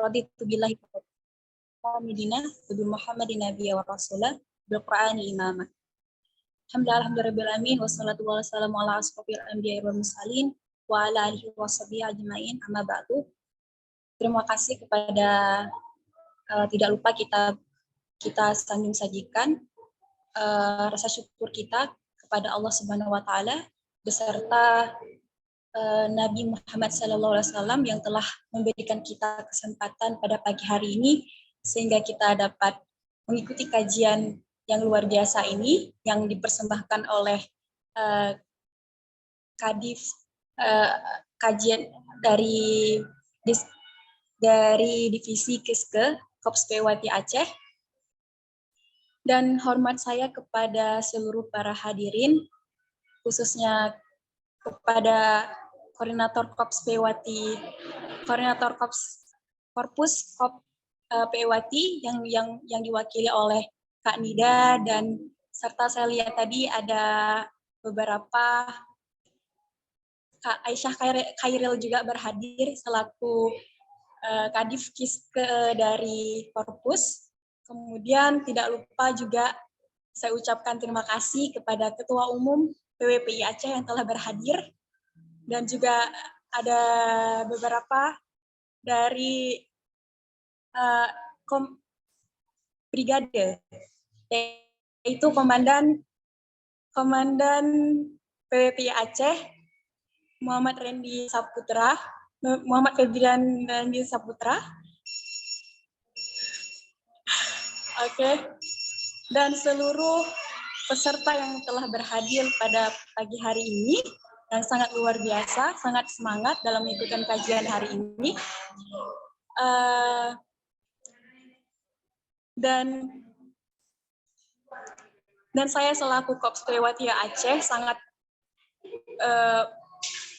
raditu billahi Muhammadina wa bi Muhammadin nabiyya wa rasulah bil Qur'ani imama. Alhamdulillahirabbil alamin wassalatu wassalamu ala asrofil anbiya'i wal mursalin wa ala alihi washabihi ajmain amma ba'du. Terima kasih kepada tidak lupa kita sanjung sajikan rasa syukur kita kepada Allah Subhanahu wa taala beserta Nabi Muhammad SAW yang telah memberikan kita kesempatan pada pagi hari ini sehingga kita dapat mengikuti kajian yang luar biasa ini yang dipersembahkan oleh Kadif kajian dari divisi Kiske Kops Pewati Aceh. Dan hormat saya kepada seluruh para hadirin, khususnya kepada koordinator Kops Pewati, koordinator Korpus Kop Pewati yang diwakili oleh Kak Nida, dan serta saya lihat tadi ada beberapa Kak Aisyah Khairil juga berhadir selaku Kadif Kiske dari Korpus. Kemudian tidak lupa juga saya ucapkan terima kasih kepada Ketua Umum PWPI Aceh yang telah berhadir, dan juga ada beberapa dari brigade, yaitu Komandan PWPI Aceh Muhammad Febrian Randy Saputra. Oke. Dan seluruh peserta yang telah berhadir pada pagi hari ini yang sangat luar biasa, sangat semangat dalam mengikuti kajian hari ini. Dan saya selaku Kops Pewati Aceh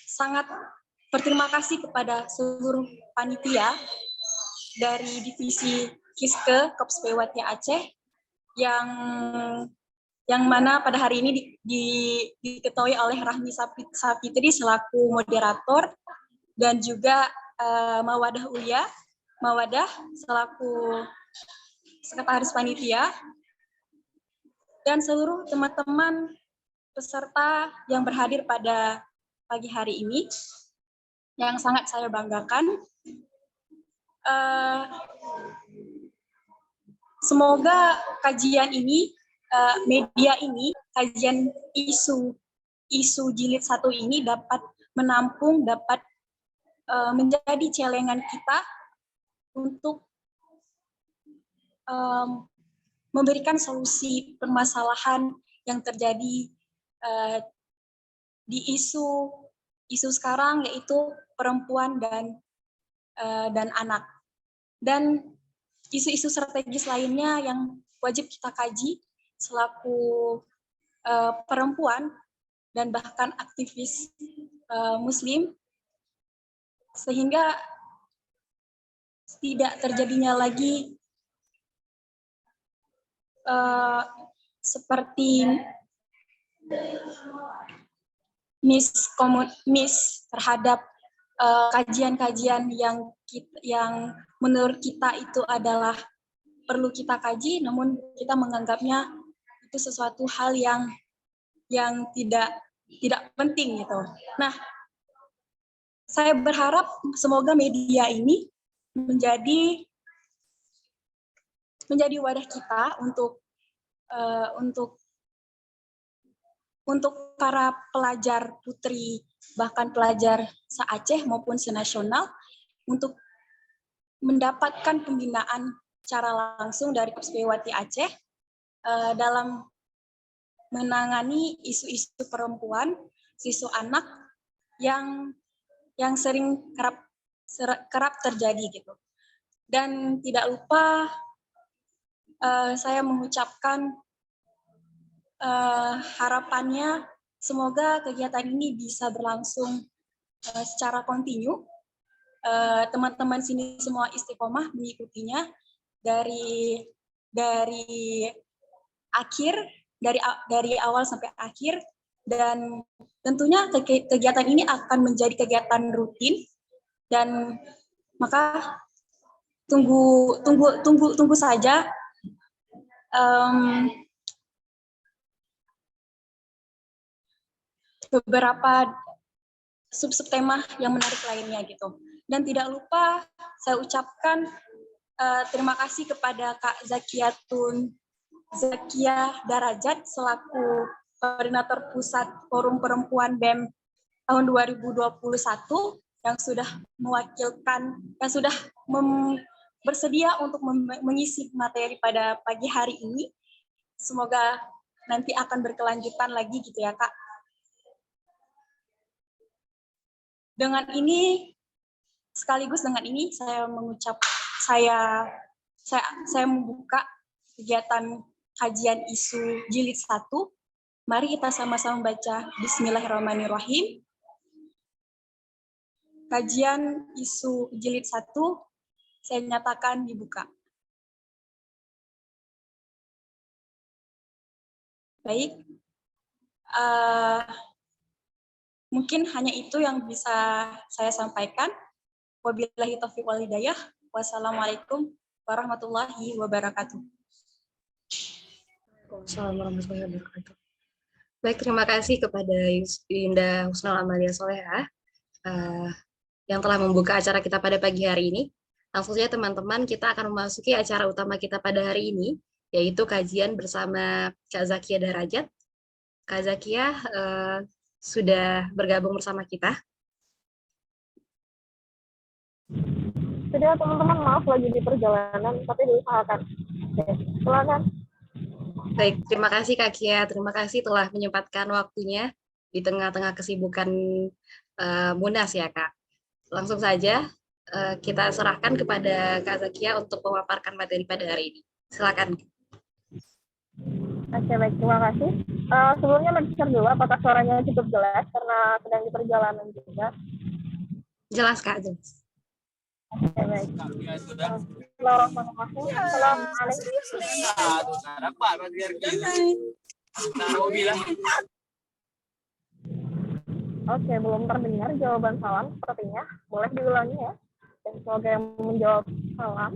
sangat berterima kasih kepada seluruh panitia dari divisi Kiske Kops Pewati Aceh yang mana pada hari ini diketuai oleh Rahmi Sapitri selaku moderator, dan juga Mawadah selaku sekretaris panitia, dan seluruh teman-teman peserta yang berhadir pada pagi hari ini yang sangat saya banggakan. Semoga kajian ini, kajian isu jilid 1 ini dapat menampung, dapat menjadi celengan kita untuk memberikan solusi permasalahan yang terjadi di isu sekarang, yaitu perempuan dan anak, dan isu-isu strategis lainnya yang wajib kita kaji selaku perempuan dan bahkan aktivis Muslim, sehingga tidak terjadinya lagi seperti miss terhadap kajian-kajian yang menurut kita itu adalah perlu kita kaji, namun kita menganggapnya itu sesuatu hal yang tidak penting gitu. Nah, saya berharap semoga media ini menjadi wadah kita untuk para pelajar putri, bahkan pelajar se-Aceh maupun senasional, untuk mendapatkan pembinaan secara langsung dari Kops Pewati Aceh dalam menangani isu-isu perempuan, isu anak yang sering kerap terjadi gitu. Dan tidak lupa saya mengucapkan harapannya semoga kegiatan ini bisa berlangsung secara kontinu. Teman-teman sini semua istiqomah mengikutinya dari awal sampai akhir, dan tentunya kegiatan ini akan menjadi kegiatan rutin, dan maka tunggu saja. Beberapa sub-sub tema yang menarik lainnya gitu. Dan tidak lupa saya ucapkan terima kasih kepada Kak Zakia Darajat selaku koordinator pusat Forum Perempuan BEM tahun 2021 yang sudah mewakilkan, yang sudah bersedia untuk mengisi materi pada pagi hari ini. Semoga nanti akan berkelanjutan lagi gitu ya Kak. Sekaligus dengan ini saya membuka kegiatan kajian isu jilid 1. Mari kita sama-sama baca Bismillahirrahmanirrahim. Kajian isu jilid 1 saya nyatakan dibuka. Baik. Mungkin hanya itu yang bisa saya sampaikan. Wabillahi taufiq wal hidayah. Wassalamualaikum warahmatullahi wabarakatuh. Waalaikumsalam warahmatullahi wabarakatuh. Baik, terima kasih kepada Yunda Husnul Amalia Solehah yang telah membuka acara kita pada pagi hari ini. Langsung saja teman-teman, kita akan memasuki acara utama kita pada hari ini, yaitu kajian bersama Kak Zakia Darajat. Kak Zakia sudah bergabung bersama kita. Sudah teman-teman, maaf lagi di perjalanan, tapi diusahakan. Oke, silakan. Baik, terima kasih Kak Kia. Terima kasih telah menyempatkan waktunya di tengah-tengah kesibukan Munas ya Kak. Langsung saja kita serahkan kepada Kak Zakia untuk memaparkan materi pada hari ini. Silakan. Oke, baik, terima kasih. Sebelumnya make-sure dulu apakah suaranya cukup jelas karena sedang di perjalanan juga. Jelas Kak, jelas. Oke, baik. Bismillahirrahmanirrahim. Oke, belum terdengar jawaban salam sepertinya. Boleh diulangi ya. Dan semoga yang menjawab salam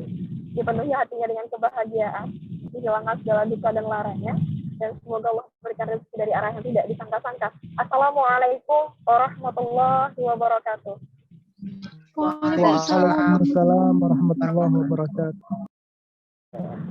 dipenuhi hatinya dengan kebahagiaan, dihilangkan segala duka dan laranya, dan semoga Allah memberikan rezeki dari arah yang tidak disangka-sangka. Assalamualaikum warahmatullahi wabarakatuh. Waalaikumsalam warahmatullahi wabarakatuh.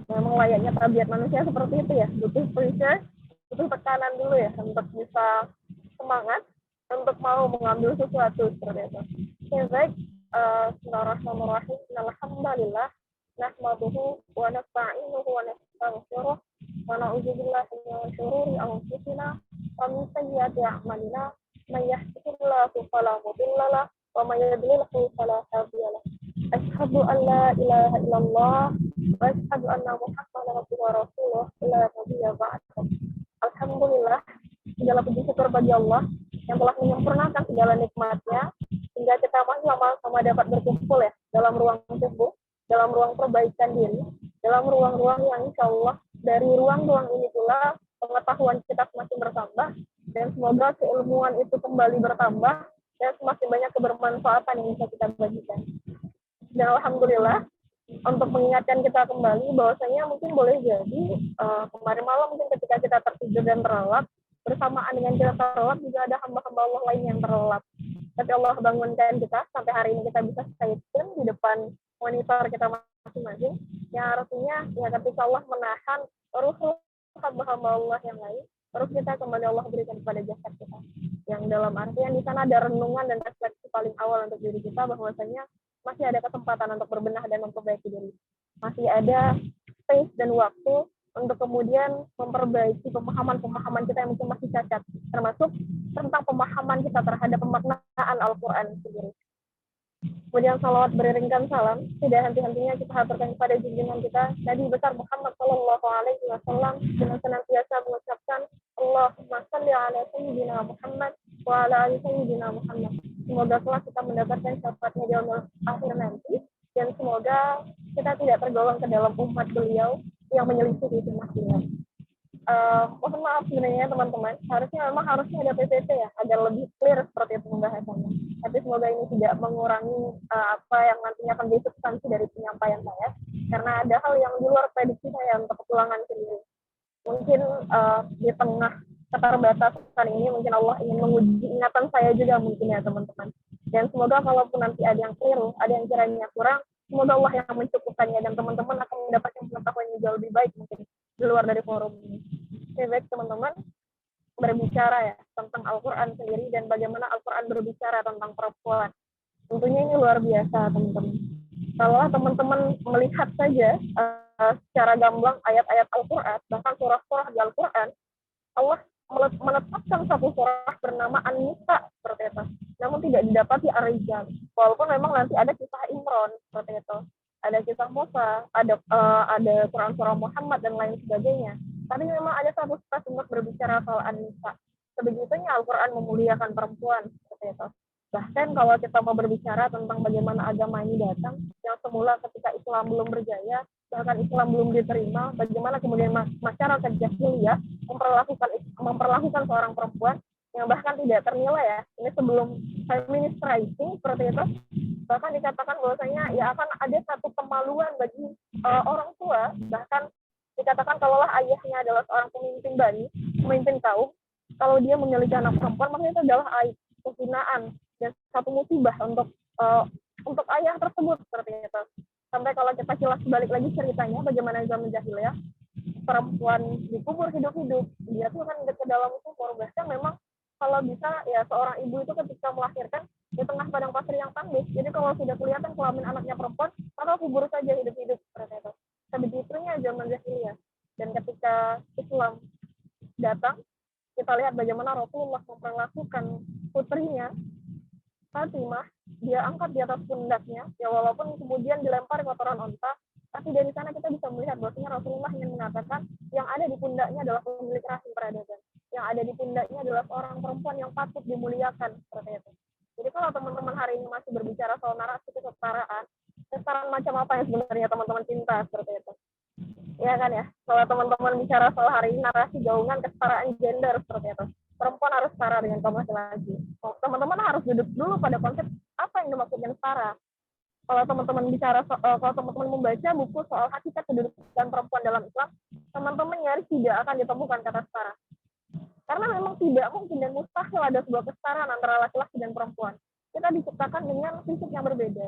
Memang layaknya tabiat manusia seperti itu ya, butuh pressure, butuh tekanan dulu ya untuk bisa semangat untuk mau mengambil sesuatu seperti itu. Oke, baik. Bismillahirrahmanirrahim. Alhamdulillah nahmaduhu wa nasta'inuhu wa nastaghfiruh wa na'udzu billahi min syururi anfusina wa min sayyiati a'malina may yahdihillahu fala mudilla lahu wa may yudlilhu fala hadiya lahu. Asyhadu an la ilaha illallah wa asyhadu anna Muhammadan abduhu wa rasuluh la nabiyya ba'dahu. Alhamdulillah, segala puji syukur bagi Allah yang telah menyempurnakan segala nikmatnya hingga kita masih sama-sama dapat berkumpul ya dalam ruang tubuh, dalam ruang perbaikan diri, dalam ruang-ruang yang insya Allah dari ruang-ruang ini pula pengetahuan kita semakin bertambah dan semoga keilmuan itu kembali bertambah dan semakin banyak kebermanfaatan yang bisa kita bagikan. Dan alhamdulillah untuk mengingatkan kita kembali bahwasanya mungkin boleh jadi kemarin malam mungkin ketika kita tertidur dan terlelap, bersamaan dengan kita terlelap juga ada hamba-hamba Allah lain yang terlelap. Tapi Allah bangunkan kita sampai hari ini kita bisa stay tune di depan monitor kita masing-masing. Yang artinya ya ketika Allah menahan ruh hamba-hamba Allah yang lain, terus kita kembali Allah berikan kepada jasad kita. Yang dalam artian di sana ada renungan dan refleksi paling awal untuk diri kita bahwasanya masih ada kesempatan untuk berbenah dan memperbaiki diri. Masih ada space dan waktu untuk kemudian memperbaiki pemahaman-pemahaman kita yang mungkin masih cacat, termasuk tentang pemahaman kita terhadap pemaknaan Al-Quran sendiri. Kemudian salawat beriringkan salam, tidak henti-hentinya kita haturkan kepada junjungan kita, Nabi besar Muhammad Sallallahu Alaihi Wasallam, dengan senantiasa mengucapkan Allahumma salli ala Sayyidina Muhammad wa ala ali Sayyidina Muhammad. Semoga telah kita mendapatkan syafaatnya di akhir nanti, dan semoga kita tidak tergolong ke dalam umat beliau yang menyelisih sunnah beliau. Mohon maaf sebenarnya teman-teman, harusnya ada PPT ya, agar lebih clear seperti itu pembahasannya. Tapi semoga ini tidak mengurangi apa yang nantinya akan jadi substansi dari penyampaian saya, karena ada hal yang di luar prediksi saya untuk kepulangan sendiri. Mungkin di tengah keterbatasan ini mungkin Allah ingin menguji ingatan saya juga mungkin ya teman-teman. Dan semoga kalaupun nanti ada yang keliru, ada yang kiranya kurang, semoga Allah yang mencukupkannya dan teman-teman akan mendapatkan pengetahuan yang jauh lebih baik mungkin di luar dari forum ini. Oke, baik teman-teman, berbicara ya tentang Al-Quran sendiri dan bagaimana Al-Quran berbicara tentang perempuan. Tentunya ini luar biasa teman-teman. Kalau teman-teman melihat saja secara gamblang ayat-ayat Al-Quran, bahkan surah-surah di Al-Quran, Allah menetapkan satu surah bernama An-Nisa seperti itu. Namun tidak didapati Ar-Rijal. Walaupun memang nanti ada kisah Imran seperti itu, ada kisah Musa, ada Quran surah Muhammad dan lain sebagainya. Tapi memang ada satu surah untuk berbicara soal An-Nisa. Sebegitunya Al-Quran memuliakan perempuan seperti itu. Bahkan kalau kita mau berbicara tentang bagaimana agama ini datang, yang semula ketika Islam belum berjaya, bahkan Islam belum diterima, bagaimana kemudian masyarakat jahiliyah memperlakukan seorang perempuan yang bahkan tidak ternilai ya. Ini sebelum feminist rising seperti itu, bahkan dikatakan bahwasanya ya akan ada satu kemaluan bagi orang tua, bahkan dikatakan kalaulah ayahnya adalah seorang pemimpin kaum, kalau dia memiliki anak perempuan, maka itu adalah aib, kehinaan, dan satu musibah untuk ayah tersebut seperti itu. Sampai kalau kita kilas balik lagi ceritanya bagaimana zaman jahiliyah, perempuan dikubur hidup-hidup, dia tuh akan ke dalam kubur. Bahkan memang kalau bisa ya seorang ibu itu ketika melahirkan di tengah padang pasir yang tandus, jadi kalau sudah kelihatan kelamin anaknya perempuan, maka kubur saja hidup-hidup seperti itu. Sebegitunya zaman jahiliyah. Dan ketika Islam datang, kita lihat bagaimana Rasulullah memperlakukan putrinya Fatimah, dia angkat di atas pundaknya, ya walaupun kemudian dilempar kotoran onta, tapi dari sana kita bisa melihat bahwasanya Rasulullah ingin mengatakan yang ada di pundaknya adalah pemilik rahim peradaban, yang ada di pundaknya adalah seorang perempuan yang patut dimuliakan seperti itu. Jadi kalau teman-teman hari ini masih berbicara soal narasi kesetaraan macam apa yang sebenarnya teman-teman cinta seperti itu? Ya kan ya, kalau teman-teman bicara soal hari ini narasi gaungan kesetaraan gender seperti itu, perempuan harus setara dengan kaum laki-laki. Teman-teman harus duduk dulu pada konsep apa yang dimaksudkan setara. Kalau teman-teman kalau teman-teman membaca buku soal hakikat kedudukan perempuan dalam Islam, teman-teman nyaris tidak akan ditemukan kata setara. Karena memang tidak mungkin dan mustahil ada sebuah kesetaraan antara laki-laki dan perempuan. Kita diciptakan dengan fisik yang berbeda,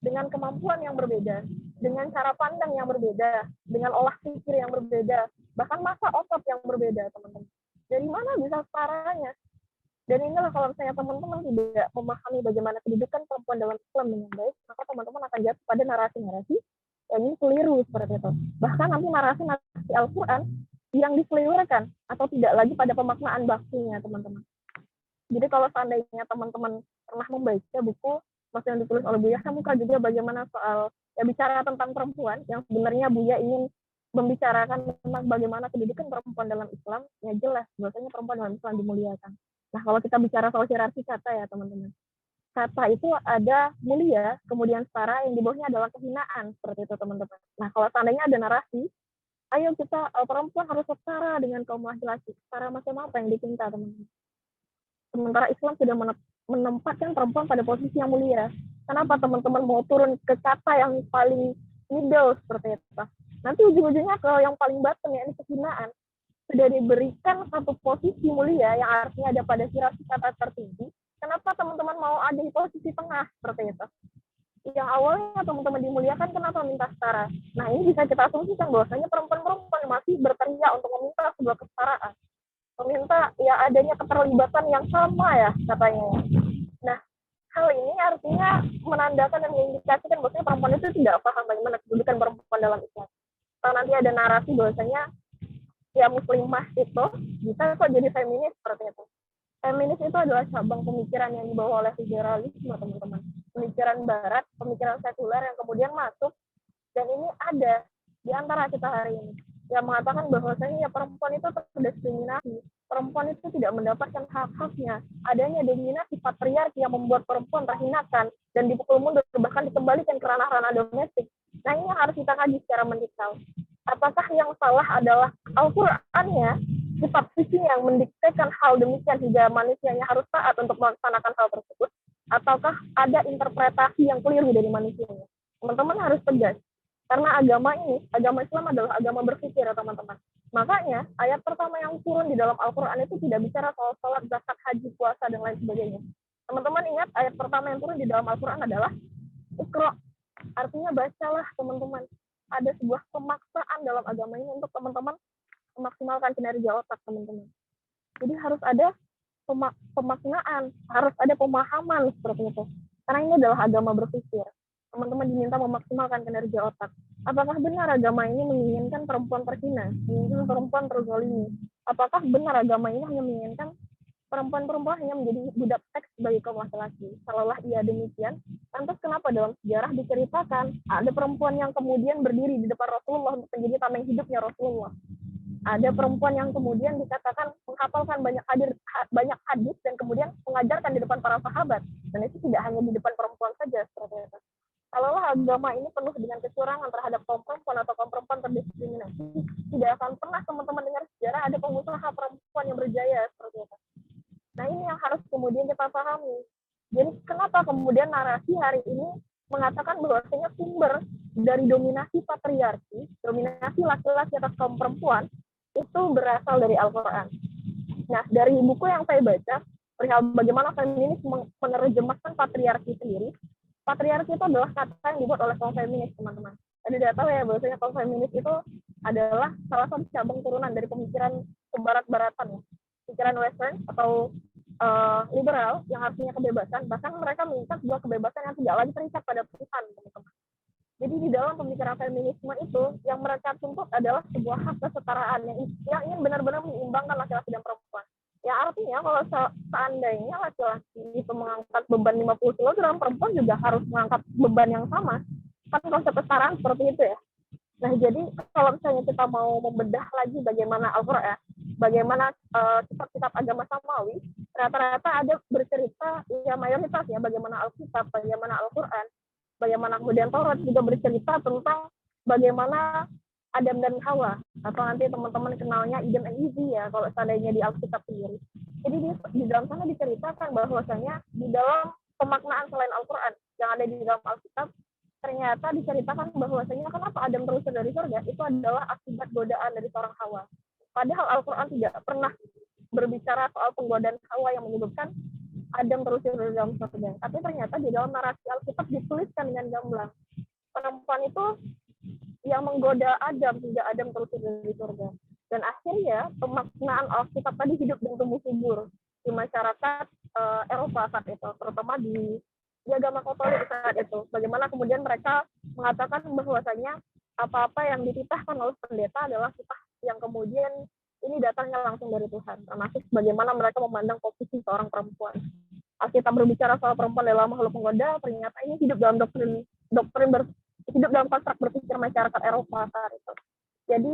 dengan kemampuan yang berbeda, dengan cara pandang yang berbeda, dengan olah pikir yang berbeda, bahkan masa otot yang berbeda, teman-teman. Dari mana bisa setaranya? Dan inilah kalau misalnya teman-teman tidak memahami bagaimana kedudukan perempuan dalam Islam dengan baik, maka teman-teman akan jatuh pada narasi-narasi yang ini keliru seperti itu. Bahkan nanti narasi-narasi Al-Quran yang diselewengkan atau tidak lagi pada pemaknaan baksinya, teman-teman. Jadi kalau seandainya teman-teman pernah membaca buku yang ditulis oleh Buya Hamka juga bagaimana soal ya bicara tentang perempuan, yang sebenarnya Buya ingin membicarakan tentang bagaimana kedudukan perempuan dalam Islam, ya jelas bahwasanya perempuan dalam Islam dimuliakan. Nah, kalau kita bicara soal hierarki kata ya teman-teman, kata itu ada mulia, kemudian setara, yang di bawahnya adalah kehinaan, seperti itu teman-teman. Nah, kalau seandainya ada narasi, ayo kita perempuan harus setara dengan kaum laki-laki, setara macam apa yang dicinta teman-teman. Sementara Islam sudah menempatkan perempuan pada posisi yang mulia. Kenapa teman-teman mau turun ke kata yang paling middle seperti itu? Nanti ujung-ujungnya ke yang paling bottom, ya ini kehinaan. Sudah diberikan satu posisi mulia yang artinya ada pada hierarki kata tertinggi. Kenapa teman-teman mau ada di posisi tengah seperti itu? Yang awalnya teman-teman dimuliakan, kenapa minta setara? Nah, ini bisa kita asumsikan bahwasanya perempuan-perempuan masih berteriak untuk meminta sebuah kesetaraan. Meminta ya adanya keterlibatan yang sama ya katanya. Nah, hal ini artinya menandakan dan mengindikasikan bahwasanya perempuan itu tidak paham bagaimana kedudukan perempuan dalam Islam. Kalau nanti ada narasi bahwasanya ya muslimah itu bisa kok jadi feminis seperti itu. Feminis itu adalah cabang pemikiran yang dibawa oleh liberalisme, teman-teman. Pemikiran barat, pemikiran sekuler yang kemudian masuk, dan ini ada di antara kita hari ini. Yang mengatakan bahwasanya ya perempuan itu terdiskriminasi. Perempuan itu tidak mendapatkan hak-haknya. Adanya dominasi patriarki yang membuat perempuan terhinakan dan dipukul mundur, bahkan dikembalikan ke ranah-ranah domestik. Nah, ini harus kita kaji secara mendetail. Apakah yang salah adalah Al-Qur'annya, sifat suci yang mendiktekan hal demikian hingga manusianya harus taat untuk melaksanakan hal tersebut, ataukah ada interpretasi yang keliru dari manusianya? Teman-teman harus tegas. Karena agama Islam adalah agama berpikir ya teman-teman. Makanya ayat pertama yang turun di dalam Al-Quran itu tidak bicara soal sholat, zakat, haji, puasa, dan lain sebagainya. Teman-teman ingat ayat pertama yang turun di dalam Al-Quran adalah Iqra. Artinya bacalah teman-teman. Ada sebuah pemaksaan dalam agama ini untuk teman-teman memaksimalkan kinerja otak teman-teman. Jadi harus ada pemaknaan, harus ada pemahaman seperti itu. Karena ini adalah agama berpikir. Teman-teman diminta memaksimalkan kinerja otak. Apakah benar agama ini menginginkan perempuan terhina, menginginkan perempuan terzalimi? Apakah benar agama ini hanya menginginkan perempuan-perempuan hanya menjadi budak seks sebagai kaum laki-laki? Kalaulah iya demikian, lantas kenapa dalam sejarah diceritakan ada perempuan yang kemudian berdiri di depan Rasulullah untuk menjadi tameng hidupnya Rasulullah? Ada perempuan yang kemudian dikatakan menghafalkan banyak hadis dan kemudian mengajarkan di depan para sahabat. Dan itu tidak hanya di depan perempuan saja seperti itu. Kalaulah agama ini penuh dengan kecurangan terhadap kaum perempuan atau kaum perempuan terdiskriminasi, tidak akan pernah teman-teman dengar sejarah ada pengusaha perempuan yang berjaya seperti itu. Nah ini yang harus kemudian kita pahami. Jadi kenapa kemudian narasi hari ini mengatakan bahwasanya sumber dari dominasi patriarki, dominasi laki-laki atas kaum perempuan, itu berasal dari Al-Quran. Nah, dari buku yang saya baca, perihal bagaimana feminis menerjemahkan patriarki sendiri, patriarki itu adalah kata yang dibuat oleh kaum feminis, teman-teman. Tadi tidak tahu ya, bahwasanya kaum feminis itu adalah salah satu cabang turunan dari pemikiran kebarat-baratan, ya. Pikiran western atau liberal yang artinya kebebasan, bahkan mereka menginginkan sebuah kebebasan yang tidak lagi terikat pada Tuhan, teman-teman. Jadi di dalam pemikiran feminisme itu yang mereka tuntut adalah sebuah hak kesetaraan yang ingin benar-benar menyeimbangkan laki-laki dan perempuan. Ya artinya kalau seandainya laki-laki itu mengangkat beban 50 kg, perempuan juga harus mengangkat beban yang sama. Kan konsep kesetaraan seperti itu ya. Nah jadi kalau misalnya kita mau membedah lagi bagaimana Al-Quran, bagaimana kitab-kitab agama samawi, rata-rata ada bercerita ya mayoritas ya bagaimana Alkitab, bagaimana Al-Quran, bagaimana kemudian Taurat juga bercerita tentang bagaimana Adam dan Hawa, atau nanti teman-teman kenalnya Eden and Eve ya kalau seandainya di Alkitab sendiri. Jadi di dalam sana diceritakan bahwasanya di dalam pemaknaan selain Al-Quran yang ada di dalam Alkitab, ternyata diceritakan bahwasanya kenapa Adam terusir dari surga itu adalah akibat godaan dari seorang Hawa. Padahal Al-Quran tidak pernah berbicara soal penggodaan Hawa yang menyebabkan Adam terusir dari dalam surga. Tapi ternyata di dalam narasi Alkitab dituliskan dengan gamblang. Perempuan itu yang menggoda Adam hingga Adam terusir dari surga. Dan akhirnya pemaknaan Alkitab tadi hidup dan tumbuh subur di masyarakat Eropa saat itu, terutama di agama Katolik saat itu. Bagaimana kemudian mereka mengatakan bahwasanya apa-apa yang dititahkan oleh pendeta adalah titah yang kemudian ini datangnya langsung dari Tuhan, termasuk bagaimana mereka memandang posisi seorang perempuan. Alkitab berbicara soal perempuan adalah makhluk penggoda, ternyata ini hidup dalam hidup dalam kontrak berpikir masyarakat Eropa saat itu. Jadi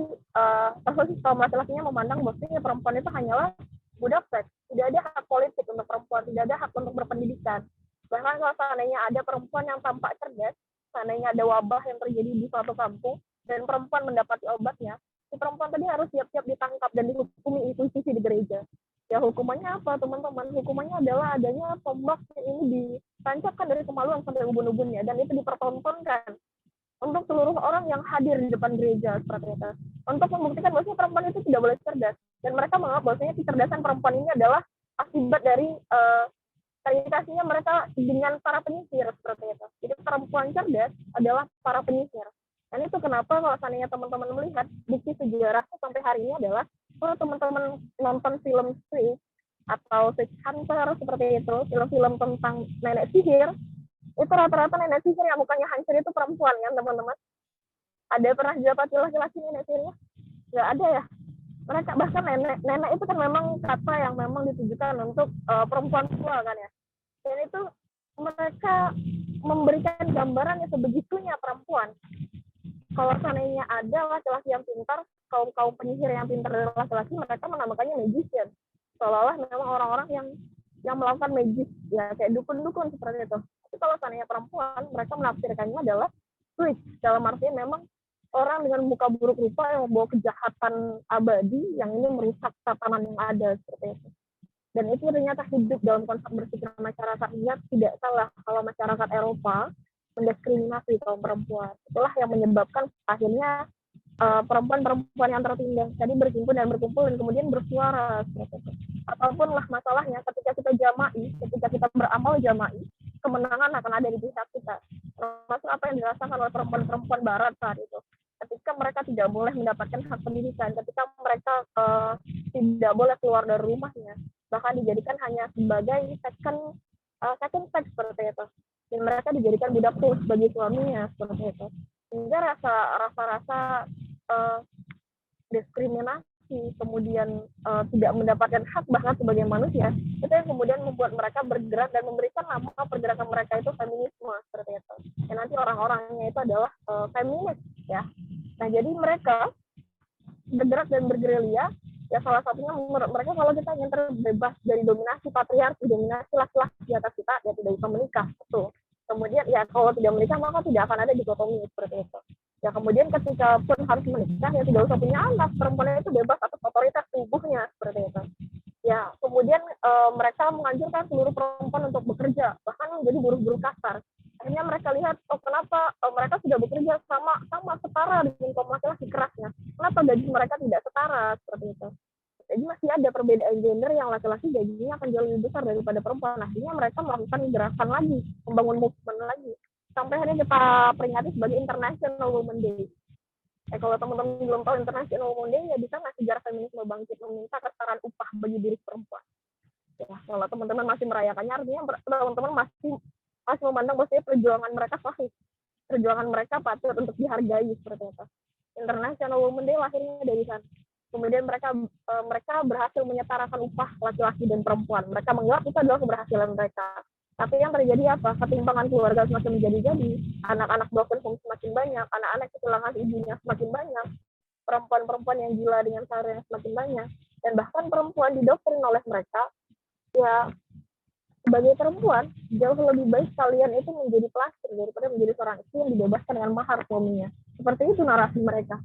khusus kaum laki-lakinya memandang bahwasanya perempuan itu hanyalah budak seks, tidak ada hak politik untuk perempuan, tidak ada hak untuk berpendidikan. Bahkan kalau seandainya ada perempuan yang tampak cerdas, seandainya ada wabah yang terjadi di suatu kampung dan perempuan mendapati obatnya, si perempuan tadi harus siap-siap ditangkap dan dihukumi inkuisisi di gereja. Ya hukumannya apa teman-teman? Hukumannya adalah adanya tombak yang ini ditancapkan dari kemaluan sampai ubun-ubunnya dan itu dipertontonkan untuk seluruh orang yang hadir di depan gereja seperti itu. Untuk membuktikan bahwa perempuan itu tidak boleh cerdas dan mereka menganggap bahwasanya kecerdasan perempuan ini adalah akibat dari terindikasinya mereka dengan para penyihir seperti itu. Jadi perempuan cerdas adalah para penyihir. Dan itu kenapa kalau seandainya teman-teman melihat bukti sejarah sampai hari ini adalah kalau teman-teman nonton film Switch atau Switch Hunter seperti itu, film-film tentang nenek sihir, itu rata-rata nenek sihir yang mukanya hancur itu perempuan kan teman-teman. Ada pernah didapati laki-laki nenek sihirnya? Nggak ada ya. Mereka bahkan nenek itu kan memang kata yang memang ditujukan untuk perempuan tua kan ya. Dan itu mereka memberikan gambaran yang sebegitunya perempuan. Kalau seandainya ada laki-laki yang pintar, kaum penyihir yang pintar dari laki-laki, mereka menamakannya magician. Seolah-olah memang orang-orang yang melakukan magis, ya kayak dukun-dukun seperti itu. Tapi kalau seandainya perempuan, mereka menafsirkannya adalah switch, dalam artian memang orang dengan muka buruk rupa yang membawa kejahatan abadi yang ini merusak tatanan yang ada seperti itu. Dan itu ternyata hidup dalam konsep berpikir masyarakatnya tidak salah kalau masyarakat Eropa mendiskriminasi kaum perempuan. Itulah yang menyebabkan akhirnya perempuan-perempuan yang tertindas tadi berkumpul dan kemudian bersuara seperti itu. Apapun lah masalahnya, ketika kita jama'i, ketika kita beramal jama'i, kemenangan akan ada di pihak kita. Termasuk apa yang dirasakan oleh perempuan-perempuan Barat saat itu. Ketika mereka tidak boleh mendapatkan hak pendidikan, ketika mereka tidak boleh keluar dari rumahnya, bahkan dijadikan hanya sebagai second sex seperti itu. Dan mereka dijadikan budak tuh bagi suaminya seperti itu. Sehingga rasa diskriminasi, kemudian tidak mendapatkan hak bahkan sebagai manusia, itu yang kemudian membuat mereka bergerak dan memberikan nama pergerakan mereka itu feminisme seperti itu. Dan nanti orang-orangnya itu adalah feminis ya. Nah jadi mereka bergerak dan bergerilya ya, salah satunya menurut mereka kalau kita ingin terbebas dari dominasi patriarki, dominasi laki-laki di atas kita, ya tidak bisa menikah. Betul. Kemudian ya kalau tidak menikah maka tidak akan ada dikotomi seperti itu. Ya kemudian ketika pun harus menikah ya tidak usah punya anak, perempuan itu bebas atas otoritas tubuhnya seperti itu. Ya kemudian mereka menganjurkan seluruh perempuan untuk bekerja, bahkan menjadi buruh-buruh kasar. Akhirnya mereka lihat, oh kenapa mereka sudah bekerja sama setara dengan kaum laki-laki kerasnya, kenapa gaji mereka tidak setara seperti itu. Jadi masih ada perbedaan gender yang laki-laki gajinya akan jauh lebih besar daripada perempuan. Akhirnya mereka melakukan gerakan lagi, membangun movement lagi. Sampai akhirnya kita peringati sebagai International Women Day. Kalau teman-teman belum tahu International Women Day, ya bisa nggak sejarah feminisme bangkit meminta kesetaraan upah bagi diri perempuan. Ya, kalau teman-teman masih merayakannya, artinya teman-teman masih memandang bahwa perjuangan mereka sahih. Perjuangan mereka patut untuk dihargai seperti itu. International Women Day lahirnya dari sana. Kemudian mereka berhasil menyetarakan upah laki-laki dan perempuan. Mereka menganggap itu adalah keberhasilan mereka. Tapi yang terjadi apa? Ketimpangan keluarga semakin menjadi-jadi. Anak-anak broken home semakin banyak. Anak-anak kehilangan ibunya semakin banyak. Perempuan-perempuan yang gila dengan karirnya semakin banyak. Dan bahkan perempuan didoktrin oleh mereka, ya sebagai perempuan, jauh lebih baik kalian itu menjadi pelacur daripada menjadi seorang istri yang dibebaskan dengan mahar suaminya. Seperti itu narasi mereka.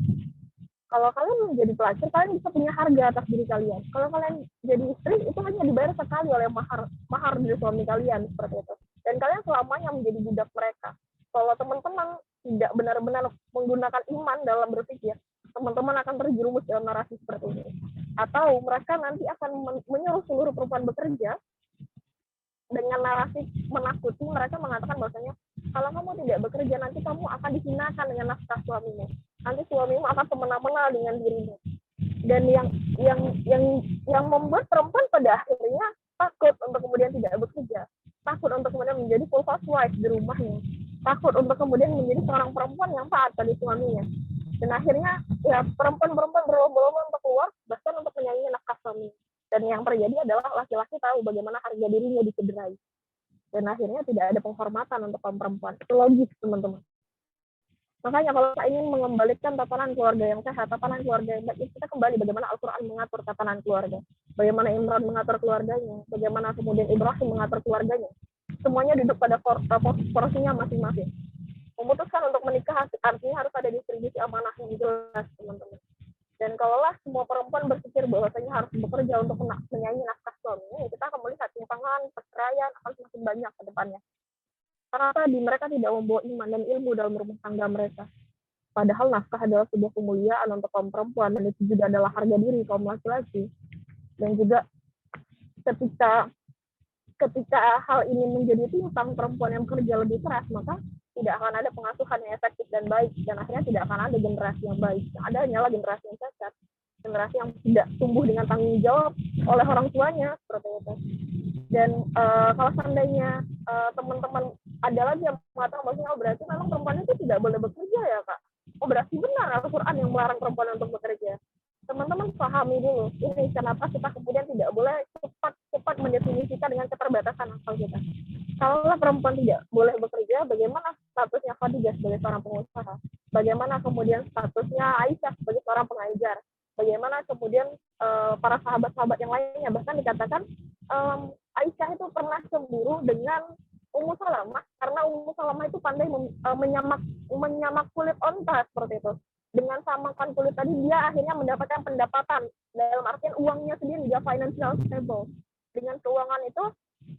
Kalau kalian menjadi pelacur, kalian bisa punya harga atas diri kalian. Kalau kalian jadi istri, itu hanya dibayar sekali oleh mahar dari suami kalian, seperti itu. Dan kalian selamanya menjadi budak mereka. Kalau teman-teman tidak benar-benar menggunakan iman dalam berpikir, teman-teman akan terjerumus dalam narasi seperti ini. Atau mereka nanti akan menyuruh seluruh perempuan bekerja dengan narasi menakuti. Mereka mengatakan bahwasanya kalau kamu tidak bekerja nanti kamu akan dihinakan dengan nafkah suamimu. Nanti suamimu akan semena-mena dengan dirimu. Dan yang membuat perempuan pada akhirnya takut untuk kemudian tidak bekerja, takut untuk kemudian menjadi full housewife di rumahnya, takut untuk kemudian menjadi seorang perempuan yang taat pada suaminya. Dan akhirnya ya perempuan-perempuan berlomba-lomba untuk keluar bahkan untuk menyaingi nafkah suami. Dan yang terjadi adalah laki-laki tahu bagaimana harga dirinya dicederai. Dan akhirnya tidak ada penghormatan untuk kaum perempuan. Itu logis, teman-teman. Makanya kalau kita ingin mengembalikan tatanan keluarga yang sehat, tatanan keluarga yang baik, kita kembali bagaimana Al-Quran mengatur tatanan keluarga. Bagaimana Imran mengatur keluarganya, bagaimana kemudian Ibrahim mengatur keluarganya. Semuanya duduk pada porsinya masing-masing. Memutuskan untuk menikah artinya harus ada distribusi amanah yang jelas, teman-teman. Dan kalaulah semua perempuan berpikir bahwasanya harus bekerja untuk menyaingi nafkah suaminya, ya kita akan melihat timpangan, perceraian akan semakin banyak ke depannya. Karena tadi mereka tidak membawa iman dan ilmu dalam rumah tangga mereka. Padahal nafkah adalah sebuah kemuliaan untuk kaum perempuan, dan itu juga adalah harga diri kaum laki-laki. Dan juga ketika hal ini menjadi timpang, perempuan yang bekerja lebih keras, maka tidak akan ada pengasuhan yang efektif dan baik, dan akhirnya tidak akan ada generasi yang baik. Yang ada hanyalah generasi yang cacat, generasi yang tidak tumbuh dengan tanggung jawab oleh orang tuanya, seperti itu. Dan kalau seandainya teman-teman ada lagi yang mengatakan bahwa berarti memang perempuan itu tidak boleh bekerja ya kak, oh berarti benar Al-Quran yang melarang perempuan untuk bekerja. Teman-teman pahami dulu ini kenapa kita kemudian tidak boleh cepat mendefinisikan dengan keterbatasan akal kita. Kalau perempuan tidak boleh bekerja, bagaimana statusnya Khadijah sebagai seorang pengusaha? Bagaimana kemudian statusnya Aisyah sebagai seorang pengajar? Bagaimana kemudian para sahabat-sahabat yang lainnya? Bahkan dikatakan Aisyah itu pernah cemburu dengan Ummu Salamah karena Ummu Salamah itu pandai menyamak kulit onta seperti itu. Dengan samakan kulit tadi dia akhirnya mendapatkan pendapatan dalam artian uangnya sendiri juga financial stable. dengan keuangan itu,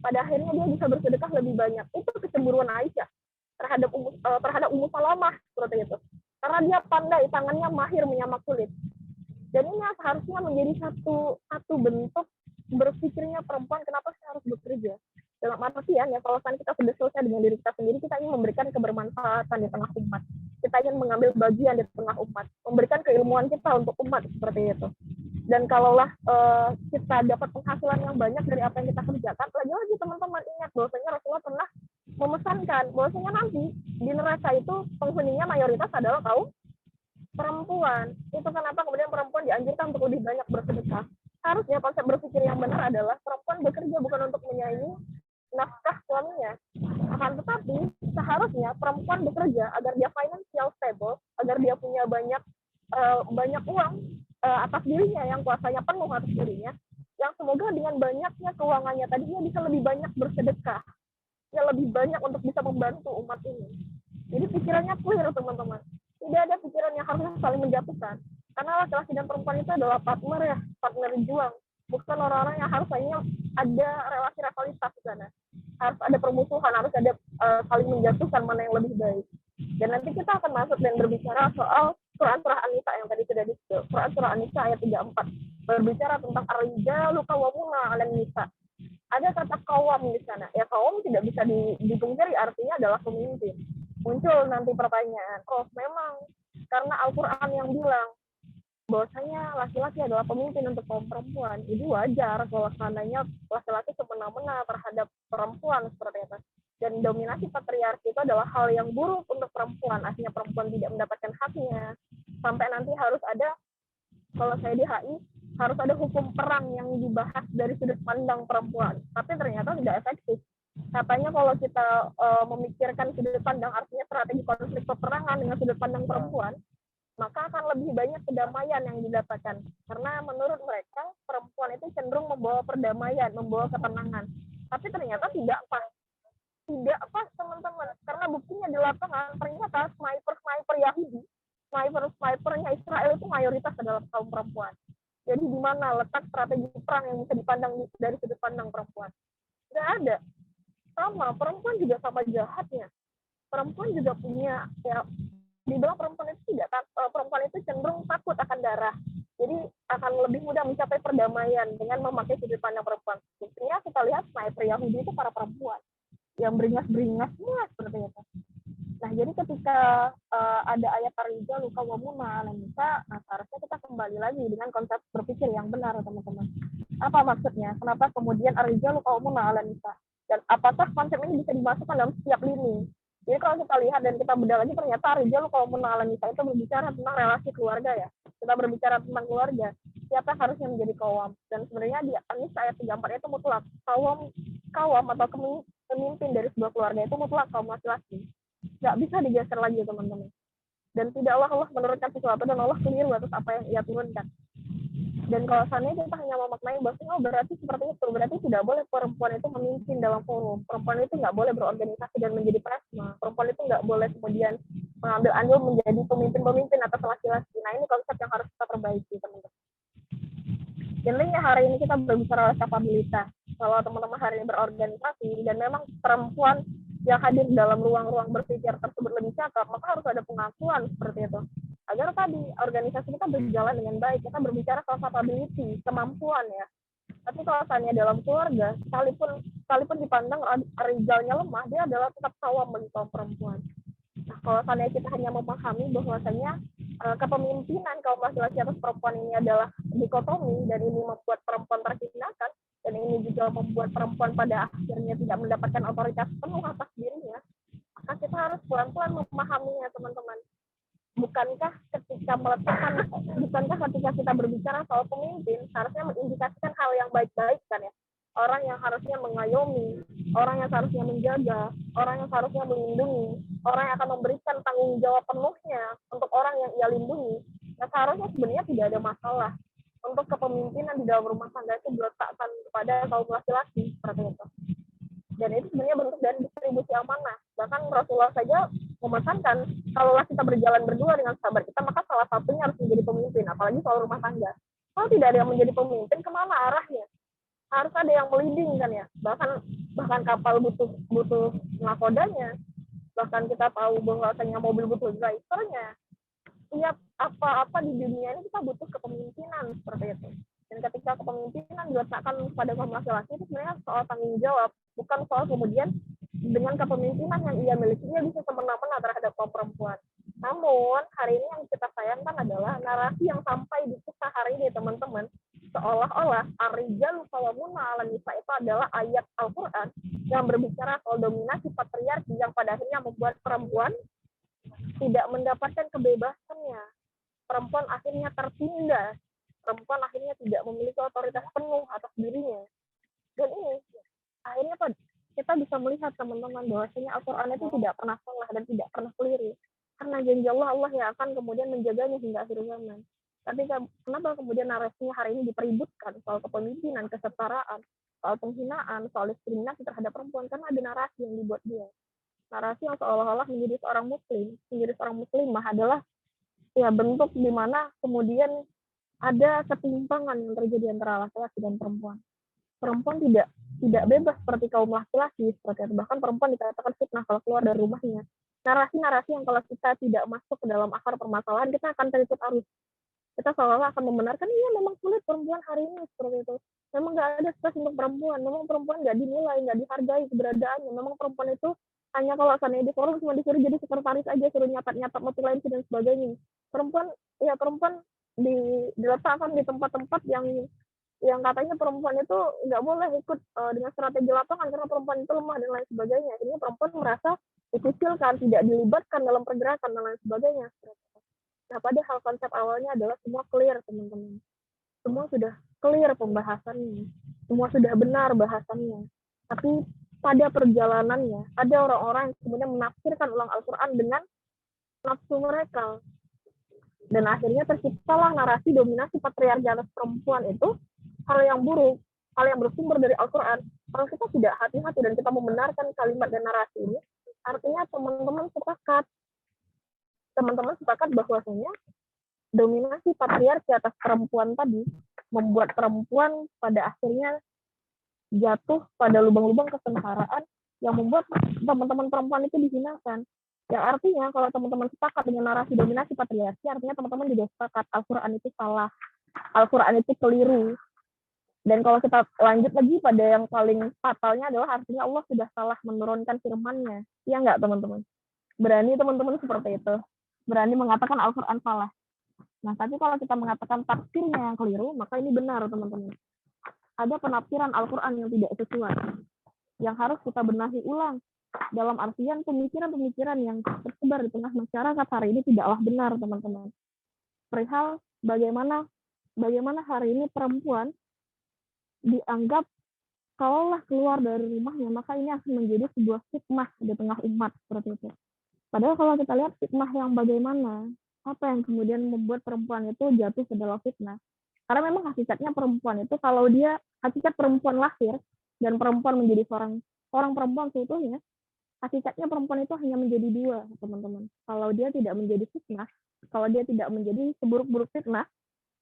pada akhirnya dia bisa bersedekah lebih banyak. Itu kecemburuan Aisyah terhadap Ummu Salamah seperti itu. Karena dia pandai, tangannya mahir menyamak kulit. Dan ini seharusnya menjadi satu bentuk berpikirnya perempuan, kenapa saya harus bekerja. Dalam artian ya, kalau kita sudah selesai dengan diri kita sendiri, kita ingin memberikan kebermanfaatan di tengah umat. Kita ingin mengambil bagian di tengah umat, memberikan keilmuan kita untuk umat seperti itu. Dan kalaulah kita dapat penghasilan yang banyak dari apa yang kita kerjakan, lagi-lagi teman-teman ingat bahwasanya Rasulullah pernah memesankan bahwasanya nanti di neraka itu penghuninya mayoritas adalah kaum perempuan. Itu kenapa kemudian perempuan dianjurkan untuk lebih banyak bersedekah. Harusnya konsep berpikir yang benar adalah perempuan bekerja bukan untuk menyaingi nafkah suaminya. Akan tetapi seharusnya perempuan bekerja agar dia financial stable, agar dia punya banyak uang atas dirinya, yang kuasanya penuh atas dirinya, yang semoga dengan banyaknya keuangannya tadi dia bisa lebih banyak bersedekah, ya lebih banyak untuk bisa membantu umat ini. Jadi pikirannya clear teman-teman. Tidak ada pikiran yang harus saling menjatuhkan. Karena laki-laki dan perempuan itu adalah partner juang. Bukan orang-orang yang harusnya ada relasi rivalitas di sana. Harus ada permusuhan, harus ada saling menjatuhkan mana yang lebih baik. Dan nanti kita akan masuk dan berbicara soal Quran Surah An-Nisa yang tadi sudah disebut. Quran Surah An-Nisa ayat 34. Berbicara tentang ar-rijalu qawwamuna 'alan nisa. Ada kata kawam di sana. Ya kawam tidak bisa dipungkiri, artinya adalah pemimpin. Muncul nanti pertanyaan, memang karena Al-Quran yang bilang bahwasanya laki-laki adalah pemimpin untuk kaum perempuan, jadi wajar kalau seandainya laki-laki semena-mena terhadap perempuan seperti itu. Dan dominasi patriarki itu adalah hal yang buruk untuk perempuan, artinya perempuan tidak mendapatkan haknya, sampai nanti harus ada, kalau saya di HI, harus ada hukum perang yang dibahas dari sudut pandang perempuan, tapi ternyata tidak efektif. Katanya kalau kita memikirkan sudut pandang, artinya strategi konflik peperangan dengan sudut pandang perempuan, maka akan lebih banyak kedamaian yang didapatkan. Karena menurut mereka, perempuan itu cenderung membawa perdamaian, membawa ketenangan. Tapi ternyata tidak pas. Tidak pas, teman-teman. Karena buktinya di lapangan, ternyata sniper Yahudi, snipernya Israel itu mayoritas adalah kaum perempuan. Jadi di mana letak strategi perang yang bisa dipandang dari sudut pandang perempuan? Tidak ada. Sama, perempuan juga sama jahatnya. Perempuan juga punya, ya, dibilang perempuan itu cenderung takut akan darah. Jadi akan lebih mudah mencapai perdamaian dengan memakai sudut pandang perempuan. Buktinya kita lihat sniper Yahudi itu para perempuan yang beringas-beringas semua seperti itu. Nah, jadi ketika ada ayat ar-rijalu qawwamuna 'alan nisa, seharusnya kita kembali lagi dengan konsep berpikir yang benar, teman-teman. Apa maksudnya? Kenapa kemudian ar-rijalu qawwamuna 'alan nisa? Dan apakah konsep ini bisa dimasukkan dalam setiap lini? Jadi kalau kita lihat dan kita bedah lagi, ternyata ar-rijalu qawwamuna 'alan nisa itu berbicara tentang relasi keluarga ya. Kita berbicara tentang keluarga. Siapa yang harusnya menjadi kawam? Dan sebenarnya di An-Nisa ayat 34 itu mutlak. Kawam atau pemimpin dari sebuah keluarga itu mutlak kaum laki-laki. Nggak bisa digeser lagi, teman-teman. Dan tidaklah Allah menurunkan sesuatu dan Allah keliru atas apa yang ia turunkan. Dan kalau seandainya kita hanya memaknai bahwa berarti seperti itu, berarti tidak boleh perempuan itu memimpin dalam forum, perempuan itu nggak boleh berorganisasi dan menjadi presma, perempuan itu nggak boleh kemudian mengambil andil menjadi pemimpin atas laki-laki. Nah, ini konsep yang harus kita perbaiki, teman-teman. Intinya hari ini kita berbicara oleh kapabilitas. Kalau teman-teman hari ini berorganisasi dan memang perempuan yang hadir dalam ruang-ruang berpikir tersebut lebih cakap, maka harus ada pengakuan seperti itu. Agar tadi organisasi kita berjalan dengan baik, kita berbicara soal capability, kemampuan ya. Tapi kalau misalnya dalam keluarga, sekalipun dipandang rijalnya lemah, dia adalah tetap kawam bagi kaum perempuan. Nah, kalau misalnya kita hanya memahami bahwasanya kepemimpinan kaum laki-laki atas perempuan ini adalah dikotomi, dan ini membuat perempuan terhinakan, dan ini juga membuat perempuan pada akhirnya tidak mendapatkan otoritas penuh atas dirinya, maka kita harus pelan-pelan memahaminya, teman-teman. Bukankah ketika kita berbicara soal pemimpin, harusnya mengindikasikan hal yang baik-baik kan ya? Orang yang harusnya mengayomi, orang yang seharusnya menjaga, orang yang seharusnya melindungi, orang yang akan memberikan tanggung jawab penuhnya untuk orang yang ia lindungi. Nah, seharusnya sebenarnya tidak ada masalah untuk kepemimpinan di dalam rumah tangga itu diletakkan kepada kaum laki-laki seperti itu. Dan itu sebenarnya bentuk dari distribusi amanah. Bahkan Rasulullah saja memesankan, kalaulah kita berjalan berdua dengan sahabat kita, maka salah satunya harus menjadi pemimpin, apalagi soal rumah tangga. Kalau tidak ada yang menjadi pemimpin, kemana arahnya? harus ada yang meliding kan ya. Bahkan kapal butuh nakodanya, bahkan kita tahu bahwasanya mobil butuh drivernya. Tiap apa-apa di dunia ini kita butuh kepemimpinan seperti itu. Dan ketika kepemimpinan diletakkan pada kaum laki-laki itu sebenarnya soal tanggung jawab, bukan soal kemudian dengan kepemimpinan yang ia miliki ia bisa semena-mena terhadap kaum perempuan. Namun hari ini yang kita sayangkan adalah narasi yang sampai di kisah hari ini teman-teman, seolah-olah ar-rijalu qawwamuna 'alan nisa itu adalah ayat Al-Qur'an yang berbicara soal dominasi patriarki yang pada akhirnya membuat perempuan tidak mendapatkan kebebasannya. Perempuan akhirnya tertindas. Perempuan akhirnya tidak memiliki otoritas penuh atas dirinya. Dan ini akhirnya kita bisa melihat teman-teman bahwasanya Al-Quran itu tidak pernah salah dan tidak pernah keliru. Karena janji Allah yang akan kemudian menjaganya hingga akhir zaman. Tapi kenapa kemudian narasinya hari ini dipeributkan soal kepemimpinan, kesetaraan, soal penghinaan, soal diskriminasi terhadap perempuan? Karena ada narasi yang dibuat dia. Narasi yang seolah-olah menjadi seorang muslimah adalah ya bentuk di mana kemudian ada ketimpangan yang terjadi antara laki-laki dan perempuan. Perempuan tidak bebas seperti kaum laki-laki, seperti itu. Bahkan perempuan dikatakan fitnah kalau keluar dari rumahnya. Narasi-narasi yang kalau kita tidak masuk ke dalam akar permasalahan, kita akan terikut arus. Kita seolah-olah akan membenarkan, iya memang sulit perempuan hari ini seperti itu. Memang nggak ada space untuk perempuan. Memang perempuan nggak dinilai, nggak dihargai keberadaannya. Memang perempuan itu hanya kalau seandainya di forum cuma disuruh jadi sekretaris aja, suruh nyatat-nyatat notulensi dan sebagainya. Perempuan diletakkan di tempat-tempat yang katanya perempuan itu nggak boleh ikut dengan strategi lapangan karena perempuan itu lemah dan lain sebagainya. Akhirnya perempuan merasa dikucilkan, tidak dilibatkan dalam pergerakan dan lain sebagainya. Nah, padahal konsep awalnya adalah semua clear, teman-teman. Semua sudah clear pembahasannya. Semua sudah benar bahasannya. Tapi pada perjalanannya, ada orang-orang yang kemudian menafsirkan ulang Al-Quran dengan nafsu mereka. Dan akhirnya terciptalah narasi dominasi patriarki atas perempuan itu hal yang buruk, hal yang bersumber dari Al-Quran. Kalau kita tidak hati-hati dan kita membenarkan kalimat dan narasi ini, artinya teman-teman sepakat bahwasanya dominasi patriarki atas perempuan tadi membuat perempuan pada akhirnya jatuh pada lubang-lubang kesengsaraan yang membuat teman-teman perempuan itu dihinakan. Yang artinya kalau teman-teman sepakat dengan narasi dominasi patriarki, artinya teman-teman juga sepakat Al-Quran itu salah, Al-Quran itu keliru. Dan kalau kita lanjut lagi pada yang paling fatalnya adalah artinya Allah sudah salah menurunkan firman-Nya. Iya nggak teman-teman? Berani teman-teman seperti itu. Berani mengatakan Al-Quran salah. Nah, tapi kalau kita mengatakan tafsirnya yang keliru, maka ini benar teman-teman. Ada penafsiran Al-Quran yang tidak sesuai. Yang harus kita benahi ulang. Dalam artian pemikiran-pemikiran yang tersebar di tengah masyarakat hari ini tidaklah benar teman-teman. Perihal bagaimana hari ini perempuan dianggap kalaulah keluar dari rumahnya, maka ini akan menjadi sebuah hikmah di tengah umat seperti itu. Padahal kalau kita lihat hikmah yang bagaimana, apa yang kemudian membuat perempuan itu jatuh ke dalam fitnah. Karena memang hakikatnya perempuan itu, kalau dia hakikat perempuan lahir dan perempuan menjadi orang perempuan seutuhnya, hakikatnya perempuan itu hanya menjadi dua, teman-teman. Kalau dia tidak menjadi fitnah, kalau dia tidak menjadi seburuk-buruk fitnah,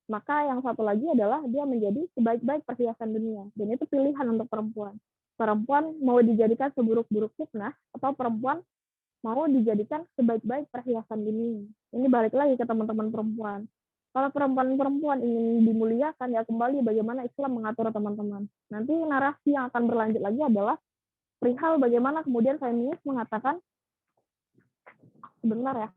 maka yang satu lagi adalah dia menjadi sebaik-baik perhiasan dunia. Dan itu pilihan untuk perempuan. Perempuan mau dijadikan seburuk-buruk fitnah, atau perempuan mau dijadikan sebaik-baik perhiasan dunia. Ini balik lagi ke teman-teman perempuan. Kalau perempuan-perempuan ingin dimuliakan, ya kembali bagaimana Islam mengatur teman-teman. Nanti narasi yang akan berlanjut lagi adalah perihal bagaimana kemudian feminis mengatakan, sebentar ya,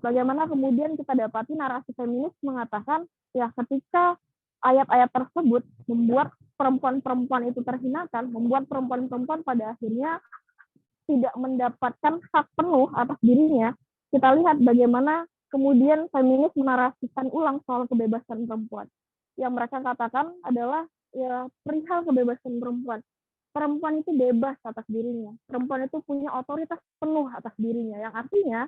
bagaimana kemudian kita dapati narasi feminis mengatakan, ya ketika ayat-ayat tersebut membuat perempuan-perempuan itu terhinakan, membuat perempuan-perempuan pada akhirnya tidak mendapatkan hak penuh atas dirinya, kita lihat bagaimana kemudian feminis menarasikan ulang soal kebebasan perempuan. Yang mereka katakan adalah ya perihal kebebasan perempuan. Perempuan itu bebas atas dirinya. Perempuan itu punya otoritas penuh atas dirinya. Yang artinya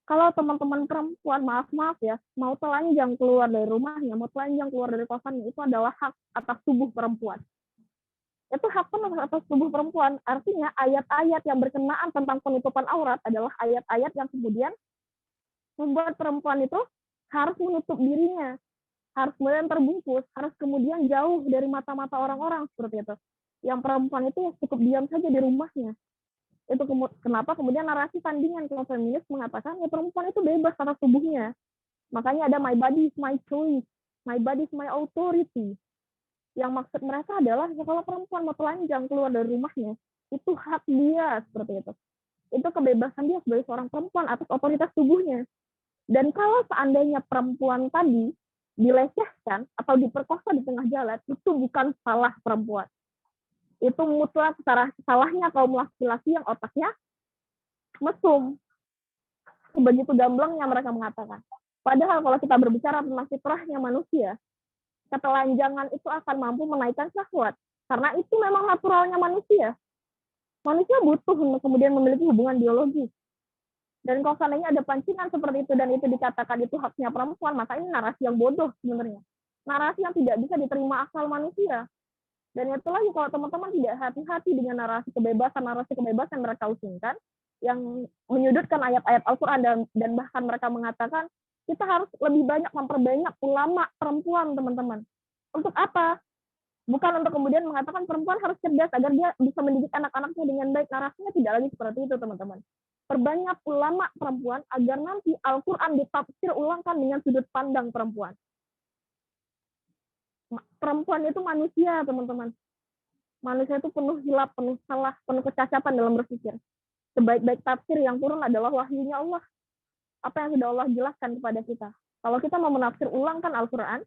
kalau teman-teman perempuan, maaf ya, mau telanjang keluar dari rumahnya, mau telanjang keluar dari kosannya, itu adalah hak atas tubuh perempuan. Itu hak penuh atas tubuh perempuan. Artinya ayat-ayat yang berkenaan tentang penutupan aurat adalah ayat-ayat yang kemudian membuat perempuan itu harus menutup dirinya, harus kemudian terbungkus, harus kemudian jauh dari mata-mata orang-orang seperti itu. Yang perempuan itu ya cukup diam saja di rumahnya. Itu kenapa kemudian narasi tandingan kaum feminis mengatakan ya perempuan itu bebas atas tubuhnya. Makanya ada my body is my choice, my body is my authority. Yang maksud mereka adalah ya kalau perempuan mau telanjang keluar dari rumahnya, itu hak dia seperti itu. Itu kebebasan dia sebagai seorang perempuan atas otoritas tubuhnya. Dan kalau seandainya perempuan tadi dilecehkan atau diperkosa di tengah jalan, itu bukan salah perempuan. Itu mutlak salahnya kaum laki-laki yang otaknya mesum. Begitu gamblangnya mereka mengatakan. Padahal kalau kita berbicara tentang fitrahnya manusia, ketelanjangan itu akan mampu menaikkan syahwat. Karena itu memang naturalnya manusia. Manusia butuh untuk kemudian memiliki hubungan biologis. Dan kalau seandainya ada pancingan seperti itu dan itu dikatakan itu haknya perempuan, maka ini narasi yang bodoh sebenarnya. Narasi yang tidak bisa diterima akal manusia. Dan itu lagi kalau teman-teman tidak hati-hati dengan narasi kebebasan yang mereka usungkan, yang menyudutkan ayat-ayat Al-Quran dan bahkan mereka mengatakan kita harus lebih banyak memperbanyak ulama perempuan, teman-teman. Untuk apa? Bukan untuk kemudian mengatakan perempuan harus cerdas agar dia bisa mendidik anak-anaknya dengan baik. Narasinya tidak lagi seperti itu, teman-teman. Perbanyak ulama perempuan agar nanti Al-Quran ditafsir ulangkan dengan sudut pandang perempuan. Perempuan itu manusia, teman-teman. Manusia itu penuh hilap, penuh salah, penuh kecacatan dalam berpikir. Sebaik-baik tafsir yang turun adalah wahyunya Allah. Apa yang sudah Allah jelaskan kepada kita. Kalau kita mau menafsir ulangkan Al-Quran,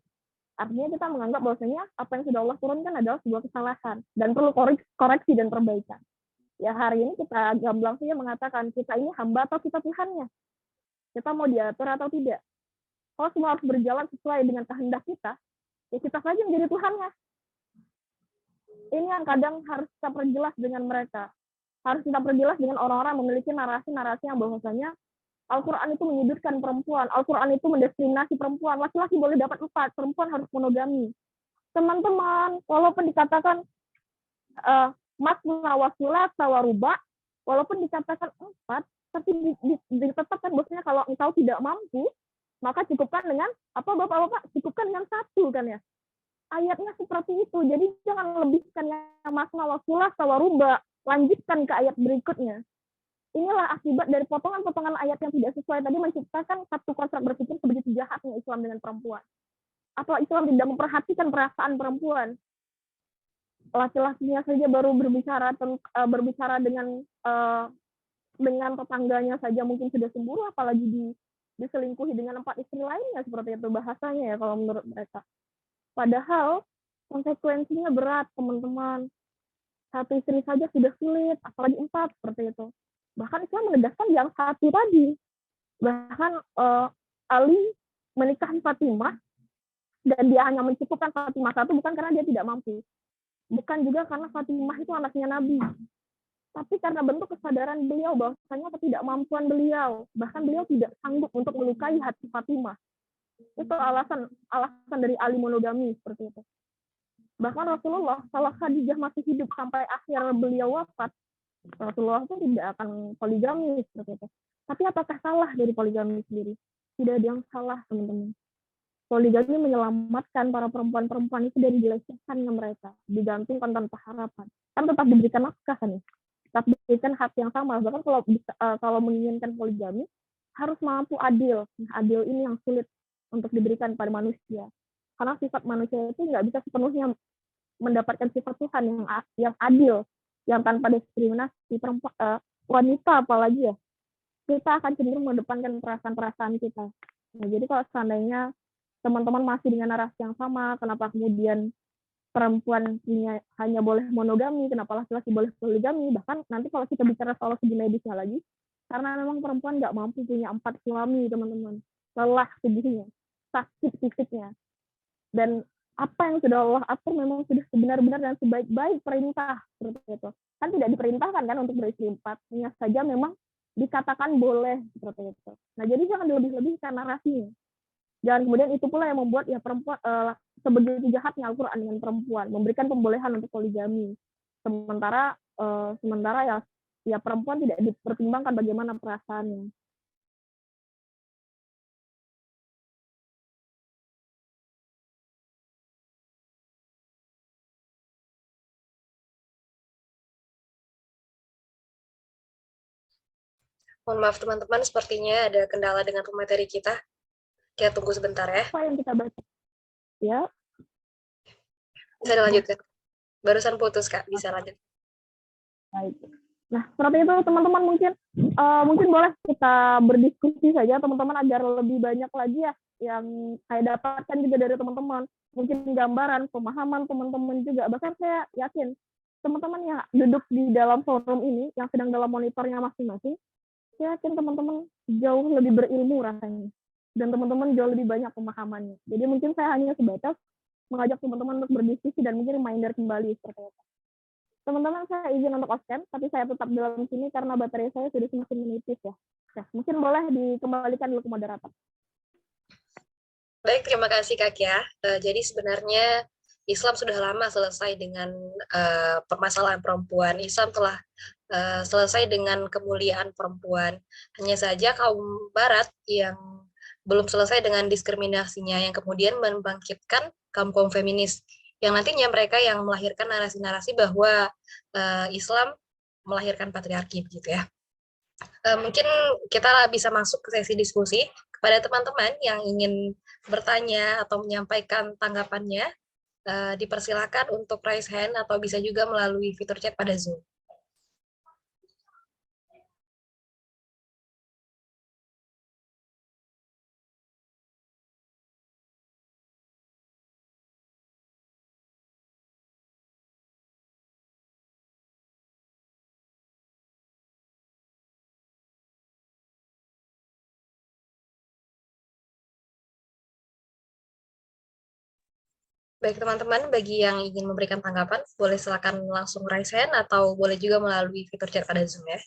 artinya kita menganggap bahwasanya apa yang sudah Allah turunkan adalah sebuah kesalahan dan perlu koreksi dan perbaikan. Ya hari ini kita gamblang saja mengatakan kita ini hamba atau kita Tuhannya. Kita mau diatur atau tidak. Kalau semua harus berjalan sesuai dengan kehendak kita, ya kita saja menjadi Tuhannya. Ini yang kadang harus kita perjelas dengan mereka. Harus kita perjelas dengan orang-orang yang memiliki narasi-narasi yang bahwasanya Al-Quran itu menyudutkan perempuan, Al-Quran itu mendiskriminasi perempuan, laki-laki boleh dapat 4, perempuan harus monogami. Teman-teman, walaupun dikatakan masna wa thulatsa wa ruba', walaupun dikatakan 4, tapi ditetapkan bahwasanya kalau engkau tidak mampu, maka cukupkan dengan apa Bapak-bapak? Cukupkan dengan 1 kan ya. Ayatnya seperti itu. Jadi jangan lebihkan yang masna wa thulatsa wa ruba', lanjutkan ke ayat berikutnya. Inilah akibat dari potongan-potongan ayat yang tidak sesuai tadi menciptakan satu konsep berpikir sebegitu jahatnya Islam dengan perempuan. Atau Islam tidak memperhatikan perasaan perempuan. Laki-lakinya saja baru berbicara dengan tetangganya saja mungkin sudah cemburu, apalagi diselingkuhi dengan 4 istri lainnya, seperti itu bahasanya ya kalau menurut mereka. Padahal konsekuensinya berat, teman-teman. 1 istri saja sudah sulit, apalagi 4 seperti itu. Bahkan Islam menegaskan yang 1 tadi. Bahkan Ali menikahi Fatimah dan dia hanya mencukupkan Fatimah 1 bukan karena dia tidak mampu. Bukan juga karena Fatimah itu anaknya Nabi. Tapi karena bentuk kesadaran beliau bahwasanya ketidakmampuan beliau. Bahkan beliau tidak sanggup untuk melukai hati Fatimah. Itu alasan dari Ali monogami seperti itu. Bahkan Rasulullah, kalau Khadijah masih hidup sampai akhir beliau wafat, Rasulullah itu tidak akan poligami seperti itu. Tapi apakah salah dari poligami sendiri? Tidak ada yang salah, teman-teman. Poligami menyelamatkan para perempuan-perempuan itu dari dilecehkannya mereka, digantungkan tanpa harapan. Kan tetap diberikan nafkah kan ya? Tetap diberikan hak yang sama. Bahkan kalau menginginkan poligami harus mampu adil. Nah, adil ini yang sulit untuk diberikan pada manusia. Karena sifat manusia itu nggak bisa sepenuhnya mendapatkan sifat Tuhan yang adil, yang tanpa diskriminasi wanita apalagi ya, kita akan cenderung mengedepankan perasaan-perasaan kita. Nah, jadi kalau seandainya teman-teman masih dengan narasi yang sama, kenapa kemudian perempuan hanya boleh monogami, kenapa laki-laki boleh poligami, bahkan nanti kalau kita bicara soal segi medisnya lagi, karena memang perempuan nggak mampu punya 4 suami, teman-teman, lelah tubuhnya, sakit fisiknya, dan apa yang sudah Allah atur memang sudah sebenar-benar dan sebaik-baik perintah seperti itu. Kan tidak diperintahkan kan untuk beristri 4, hanya saja memang dikatakan boleh seperti itu. Nah, jadi jangan dilebih-lebihkan narasinya. Jangan kemudian itu pula yang membuat ya perempuan sebegitu jahatnya Al-Quran dengan perempuan, memberikan pembolehan untuk poligami. Sementara ya perempuan tidak dipertimbangkan bagaimana perasaannya. Mohon maaf teman-teman, sepertinya ada kendala dengan pemateri kita. Kita tunggu sebentar ya. Apa yang kita baca? Ya, Bisa dilanjutkan. Barusan putus, Kak. Bisa lanjut. baik. Nah, seperti itu teman-teman, mungkin boleh kita berdiskusi saja teman-teman agar lebih banyak lagi ya yang saya dapatkan juga dari teman-teman. Mungkin gambaran, pemahaman teman-teman juga. Bahkan saya yakin teman-teman yang duduk di dalam forum ini yang sedang dalam monitornya masing-masing, saya yakin teman-teman jauh lebih berilmu rasanya. Dan teman-teman jauh lebih banyak pemahamannya. Jadi mungkin saya hanya sebatas mengajak teman-teman untuk berdiskusi dan mungkin reminder kembali seperti itu. Teman-teman, saya izin untuk absen, tapi saya tetap dalam sini karena baterai saya sudah semakin menipis ya. Nah, mungkin boleh dikembalikan dulu ke moderator. Baik, terima kasih Kak Kia. Jadi sebenarnya Islam sudah lama selesai dengan permasalahan perempuan. Islam telah selesai dengan kemuliaan perempuan. Hanya saja kaum Barat yang belum selesai dengan diskriminasinya, yang kemudian membangkitkan kaum feminis, yang nantinya mereka yang melahirkan narasi-narasi bahwa Islam melahirkan patriarki, gitu ya. Mungkin kita bisa masuk ke sesi diskusi. Kepada teman-teman yang ingin bertanya atau menyampaikan tanggapannya, dipersilakan untuk raise hand atau bisa juga melalui fitur chat pada Zoom. Baik teman-teman, bagi yang ingin memberikan tanggapan, boleh silakan langsung raise hand atau boleh juga melalui fitur chat pada Zoom ya.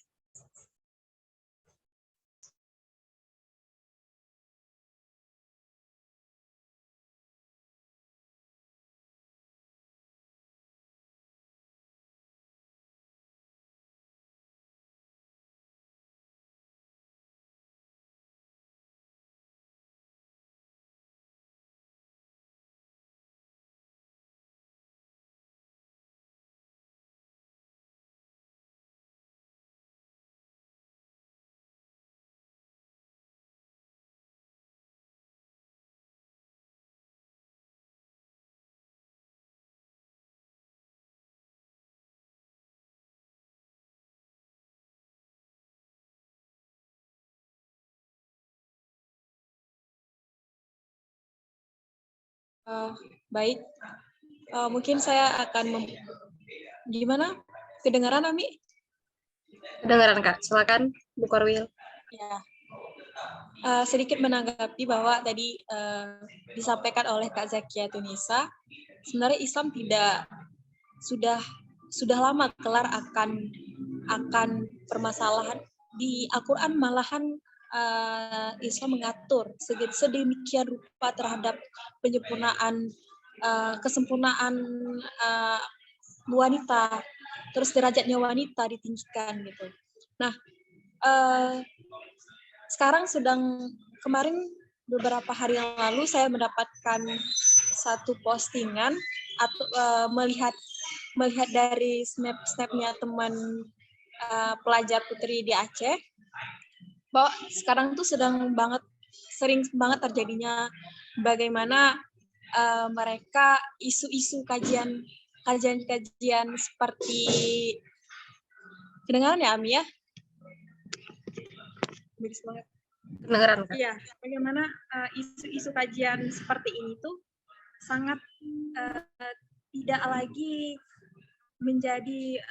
Baik, mungkin saya akan gimana? Kedengaran, Ami? Kedengaran Kak, silakan Bu Korwil. Ya. Sedikit menanggapi bahwa tadi disampaikan oleh Kak Zakia Tunisa, sebenarnya Islam tidak sudah lama kelar akan permasalahan di Al-Quran. Malahan Islam mengatur sedemikian rupa terhadap penyempurnaan kesempurnaan wanita, terus derajatnya wanita ditinggikan gitu. Nah, sekarang kemarin beberapa hari yang lalu saya mendapatkan satu postingan atau melihat dari snapnya teman pelajar putri di Aceh, bahwa sekarang tuh sering banget terjadinya bagaimana mereka isu-isu kajian seperti, kedengaran ya Ami ya? Kedengaran Kak? Iya, bagaimana isu-isu kajian seperti ini tuh sangat tidak lagi menjadi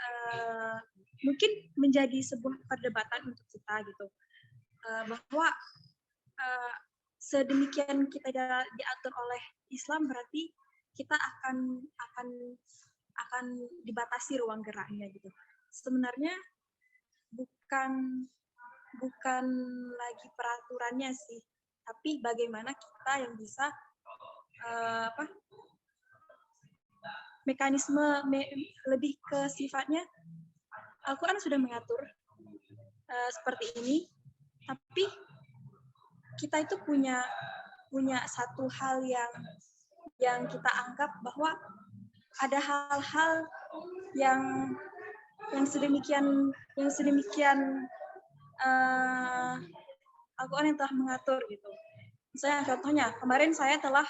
mungkin menjadi sebuah perdebatan untuk kita gitu, bahwa sedemikian kita diatur oleh Islam berarti kita akan dibatasi ruang geraknya gitu. Sebenarnya bukan lagi peraturannya sih, tapi bagaimana kita yang bisa mekanisme lebih ke sifatnya Al-Quran sudah mengatur seperti ini, tapi kita itu punya satu hal yang kita anggap bahwa ada hal-hal yang sedemikian Al-Quran yang telah mengatur gitu. Misalnya contohnya, kemarin saya telah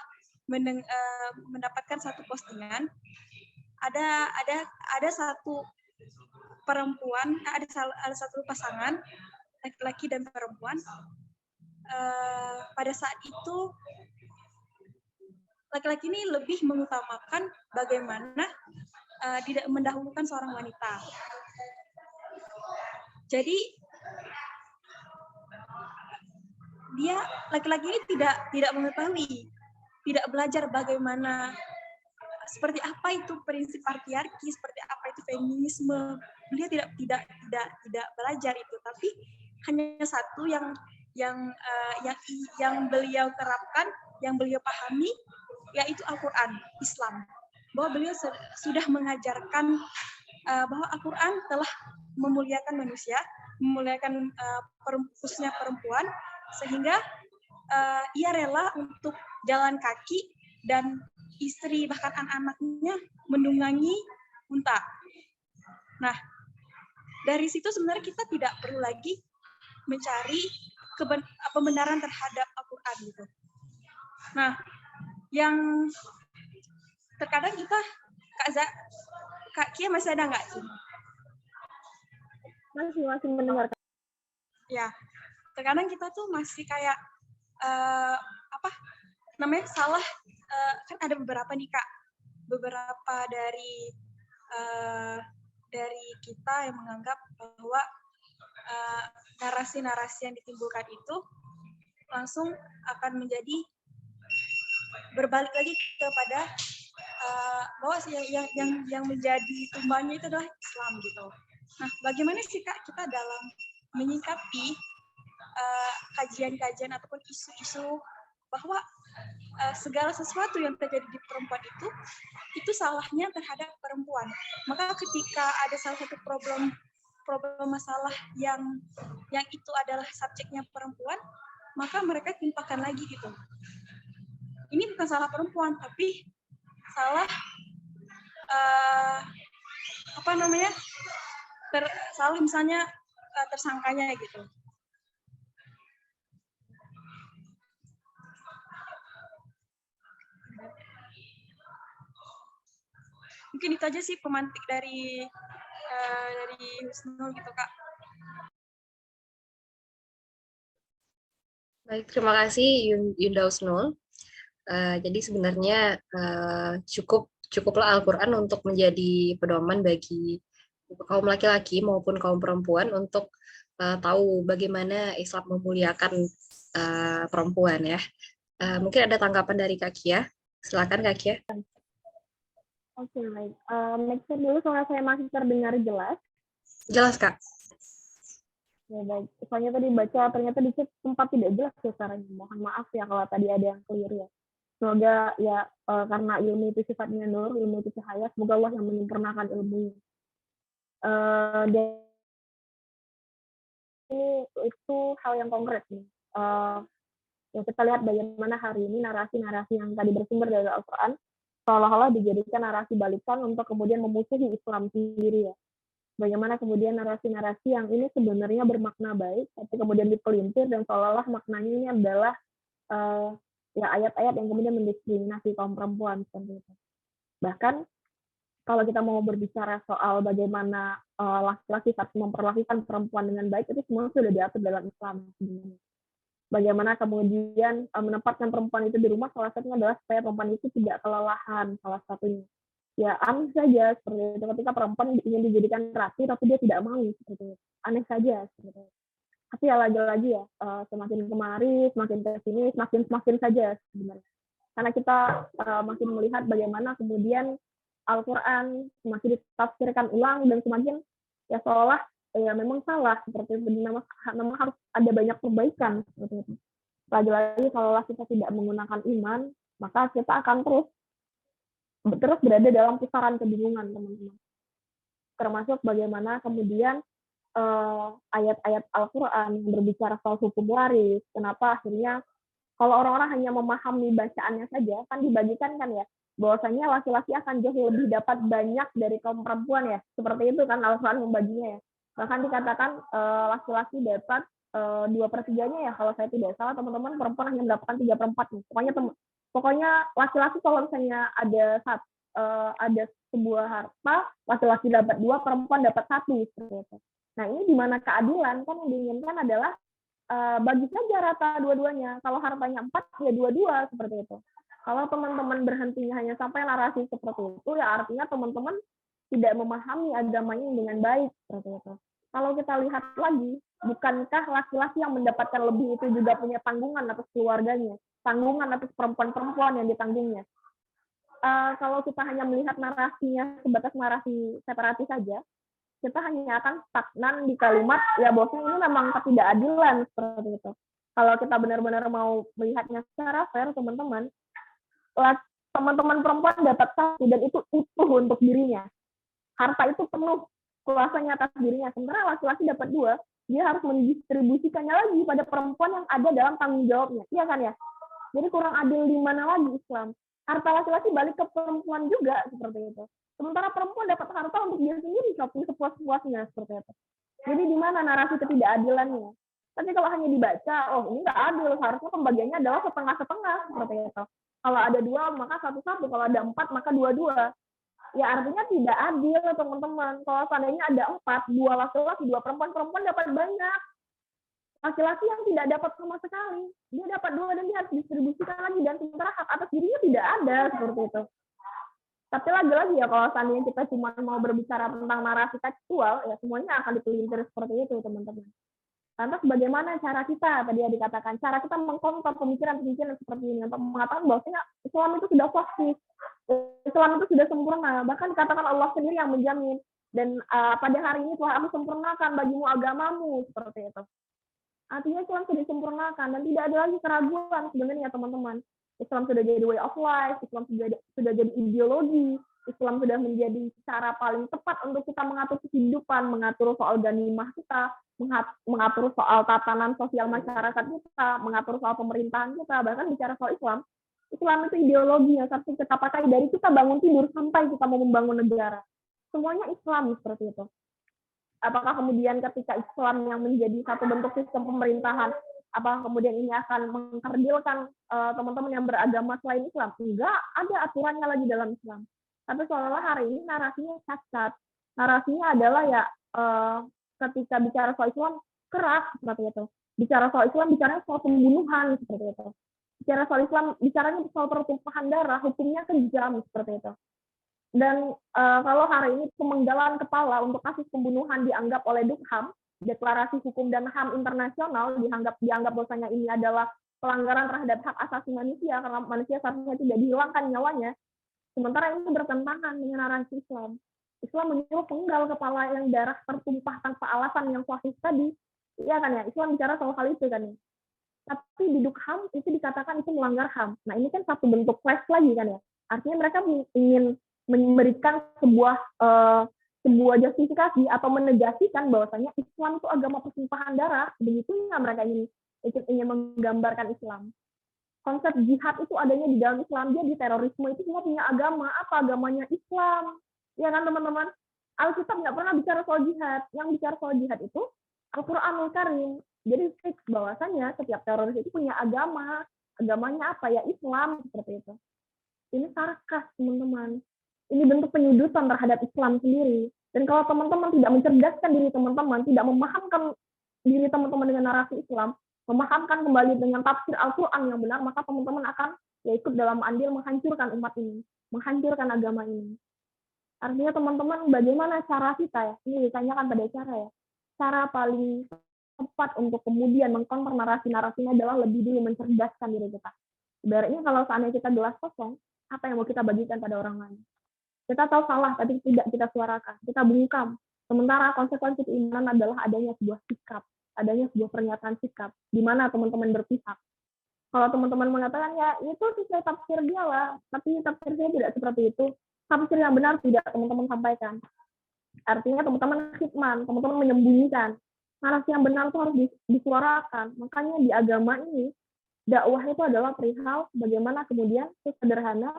mendapatkan satu postingan, ada satu perempuan, ada satu pasangan laki-laki dan perempuan. Pada saat itu laki-laki ini lebih mengutamakan bagaimana tidak mendahulukan seorang wanita. Jadi dia laki-laki ini tidak mengetahui, tidak belajar bagaimana seperti apa itu prinsip patriarki, seperti apa itu feminisme. Dia tidak belajar itu, tapi hanya satu yang beliau terapkan, yang beliau pahami, yaitu Al-Quran, Islam. Bahwa beliau sudah mengajarkan bahwa Al-Quran telah memuliakan manusia, memuliakan khususnya perempuan, sehingga ia rela untuk jalan kaki dan istri bahkan anak-anaknya menunggangi unta. Nah, dari situ sebenarnya kita tidak perlu lagi mencari pembenaran terhadap Al-Quran gitu. Nah, yang terkadang kita, Kak Kia masih ada nggak sih? Masih mendengarkan. Ya, terkadang kita tuh masih kayak salah. Kan ada beberapa nih Kak, beberapa dari kita yang menganggap bahwa narasi-narasi yang ditimbulkan itu langsung akan menjadi berbalik lagi kepada bahwa yang menjadi tumbangnya itu adalah Islam gitu. Nah, bagaimana sih Kak kita dalam menyikapi kajian-kajian ataupun isu-isu bahwa segala sesuatu yang terjadi di perempuan itu salahnya terhadap perempuan. Maka ketika ada salah satu problem masalah yang itu adalah subjeknya perempuan, maka mereka timpakan lagi gitu. Ini bukan salah perempuan, tapi salah salah misalnya tersangkanya gitu. Mungkin itu aja sih pemantik dari Husnul gitu Kak. Baik, terima kasih Yunda Husnul. Jadi sebenarnya cukuplah Al-Quran untuk menjadi pedoman bagi kaum laki-laki maupun kaum perempuan untuk tahu bagaimana Islam memuliakan perempuan ya. Mungkin ada tanggapan dari Kak Kia. Silakan Kak Kia. Oke, baik. Make sure dulu soalnya saya masih terdengar jelas. Jelas Kak. Ya, baik. Soalnya tadi baca ternyata di chat sempat tidak jelas ya caranya. Mohon maaf ya kalau tadi ada yang keliru ya. Semoga ya karena ilmu itu sifatnya nur, ilmu itu cahaya, semoga Allah yang menyempurnakan ilmunya. Dan ini itu hal yang konkret nih. Ya kita lihat bagaimana hari ini narasi-narasi yang tadi bersumber dari Al-Quran seolah-olah dijadikan narasi balikan untuk kemudian memusuhi Islam sendiri ya. Bagaimana kemudian narasi-narasi yang ini sebenarnya bermakna baik, tapi kemudian dipelintir dan seolah-olah maknanya ini adalah ya ayat-ayat yang kemudian mendiskriminasi kaum perempuan seperti itu. Bahkan kalau kita mau berbicara soal bagaimana laki-laki memperlakukan perempuan dengan baik, itu semua sudah diatur dalam Islam sebenarnya. Bagaimana kemudian menempatkan perempuan itu di rumah, salah satunya adalah supaya perempuan itu tidak kelelahan, salah satunya. Ya aneh saja seperti itu, ketika perempuan ingin dijadikan ratu, tapi dia tidak mau seperti itu. Aneh saja seperti itu. Tapi ya lagi-lagi ya, semakin kemari, semakin ke sini, semakin saja sebenarnya. Karena kita makin melihat bagaimana kemudian Al-Quran semakin ditafsirkan ulang dan semakin ya seolah ya memang salah seperti itu. Memang harus ada banyak perbaikan seperti itu. Lagi-lagi kalau kita tidak menggunakan iman, maka kita akan terus berada dalam pusaran kebingungan teman-teman. Termasuk bagaimana kemudian ayat-ayat Al-Quran yang berbicara soal hukum waris. Kenapa akhirnya kalau orang-orang hanya memahami bacaannya saja, kan dibagikan kan ya, bahwasanya laki-laki akan jauh lebih dapat banyak dari kaum perempuan ya. Seperti itu kan Al-Quran membaginya ya. Bahkan dikatakan laki-laki dapat 2/3-nya ya kalau saya tidak salah, teman-teman, perempuan hanya mendapatkan 3/4 nih. Pokoknya laki-laki kalau misalnya ada sebuah harta, laki-laki dapat 2, perempuan dapat 1 seperti itu. Nah, ini di mana keadilan? Kan yang diinginkan adalah bagi saja rata dua-duanya. Kalau hartanya 4, ya 2-2 seperti itu. Kalau teman-teman berhentinya hanya sampai narasi seperti itu, ya artinya teman-teman tidak memahami agamanya dengan baik seperti itu. Kalau kita lihat lagi, bukankah laki-laki yang mendapatkan lebih itu juga punya tanggungan atas keluarganya, tanggungan atas perempuan-perempuan yang ditanggungnya? Kalau kita hanya melihat narasinya sebatas narasi separatis saja, kita hanya akan stagnan di kalimat ya bosnya ini memang ketidakadilan seperti itu. Kalau kita benar-benar mau melihatnya secara fair, teman-teman perempuan dapat 1 dan itu utuh untuk dirinya. Harta itu penuh kuasanya atas dirinya. Sementara laki-laki dapat 2, dia harus mendistribusikannya lagi pada perempuan yang ada dalam tanggung jawabnya. Iya kan ya? Jadi kurang adil di mana lagi Islam? Harta laki-laki balik ke perempuan juga seperti itu. Sementara perempuan dapat harta untuk dia sendiri, shopping sepuas-puasnya seperti itu. Jadi di mana narasi ketidakadilannya? Tapi kalau hanya dibaca, oh ini nggak adil, harusnya pembagiannya adalah setengah-setengah seperti itu. Kalau ada 2 maka 1-1, kalau ada 4 maka 2-2. Ya artinya tidak adil teman-teman. Kalau seandainya ada 4, 2 laki-laki, 2 perempuan, perempuan dapat banyak. Laki-laki yang tidak dapat sama sekali, dia dapat 2 dan dia harus distribusikan lagi, dan sementara hak atas dirinya tidak ada seperti itu. Tapi lagi-lagi ya kalau seandainya kita cuma mau berbicara tentang narasi tekstual, ya semuanya akan dipelintir seperti itu teman-teman. Lantas bagaimana cara kita, tadi ya dikatakan, cara kita mengkontrol pemikiran-pemikiran seperti ini untuk mengatakan bahwasanya Islam itu sudah sahih, Islam itu sudah sempurna, bahkan dikatakan Allah sendiri yang menjamin, dan pada hari ini telah aku sempurnakan bagimu agamamu, seperti itu. Artinya Islam sudah disempurnakan dan tidak ada lagi keraguan sebenarnya teman-teman. Islam sudah jadi way of life, Islam sudah jadi ideologi, Islam sudah menjadi cara paling tepat untuk kita mengatur kehidupan, mengatur soal ganimah kita, mengatur soal tatanan sosial masyarakat kita, mengatur soal pemerintahan kita, bahkan bicara soal Islam. Islam itu ideologi yang harus kita pakai dari kita bangun tidur sampai kita mau membangun negara. Semuanya Islam seperti itu. Apakah kemudian ketika Islam yang menjadi satu bentuk sistem pemerintahan, apakah kemudian ini akan mengkerdilkan teman-teman yang beragama selain Islam? Enggak, ada aturannya lagi dalam Islam. Tapi seolah-olah hari ini narasinya cacat. Narasinya adalah ya ketika bicara soal Islam keras seperti itu. Bicara soal Islam bicaranya soal pembunuhan seperti itu. Bicara soal Islam bicaranya soal pertumpahan darah, hukumnya kejam seperti itu. Dan kalau hari ini pemenggalan kepala untuk kasus pembunuhan dianggap oleh Dukham, Deklarasi Hukum dan HAM Internasional dianggap bahwasanya ini adalah pelanggaran terhadap hak asasi manusia karena manusia seharusnya tidak dihilangkan nyawanya. Sementara ini bertentangan dengan narasi Islam. Islam menyuruh penggal kepala yang darah tertumpah tanpa alasan yang sahih tadi. Iya kan ya, Islam bicara soal hal itu kan ya. Tapi di Dukham itu dikatakan itu melanggar HAM. Nah ini kan satu bentuk flash lagi kan ya. Artinya mereka ingin memberikan sebuah justifikasi atau menegasikan bahwasanya Islam itu agama pertumpahan darah. Begitunya mereka ingin menggambarkan Islam. Konsep jihad itu adanya di dalam Islam, dia di terorisme itu semua punya agama. Apa agamanya? Islam. Ya kan teman-teman? Alkitab nggak pernah bicara soal jihad. Yang bicara soal jihad itu Al-Quranul Karim. Jadi fix bahwasanya setiap teroris itu punya agama. Agamanya apa? Ya Islam, seperti itu. Ini sarkas teman-teman. Ini bentuk penyudutan terhadap Islam sendiri. Dan kalau teman-teman tidak mencerdaskan diri teman-teman, tidak memahamkan diri teman-teman dengan narasi Islam, memahamkan kembali dengan tafsir Al-Quran yang benar, maka teman-teman akan ya ikut dalam andil menghancurkan umat ini, menghancurkan agama ini. Artinya teman-teman, bagaimana cara kita ya? Ini ditanyakan pada cara ya. Cara paling tepat untuk kemudian mengkonter narasi-narasinya adalah lebih dulu mencerdaskan diri kita. Ibaratnya kalau seandainya kita gelas kosong, apa yang mau kita bagikan pada orang lain? Kita tahu salah, tapi tidak kita suarakan. Kita bungkam. Sementara konsekuensi keimanan adalah adanya sebuah sikap, adanya sebuah pernyataan sikap, di mana teman-teman berpihak. Kalau teman-teman mengatakan, ya itu sesuai tafsir dia lah, tapi tafsirnya tidak seperti itu. Tafsir yang benar tidak teman-teman sampaikan. Artinya teman-teman khidman, teman-teman menyembunyikan. Narasi yang benar itu harus disuarakan. Makanya di agama ini, dakwah itu adalah perihal bagaimana kemudian sederhana,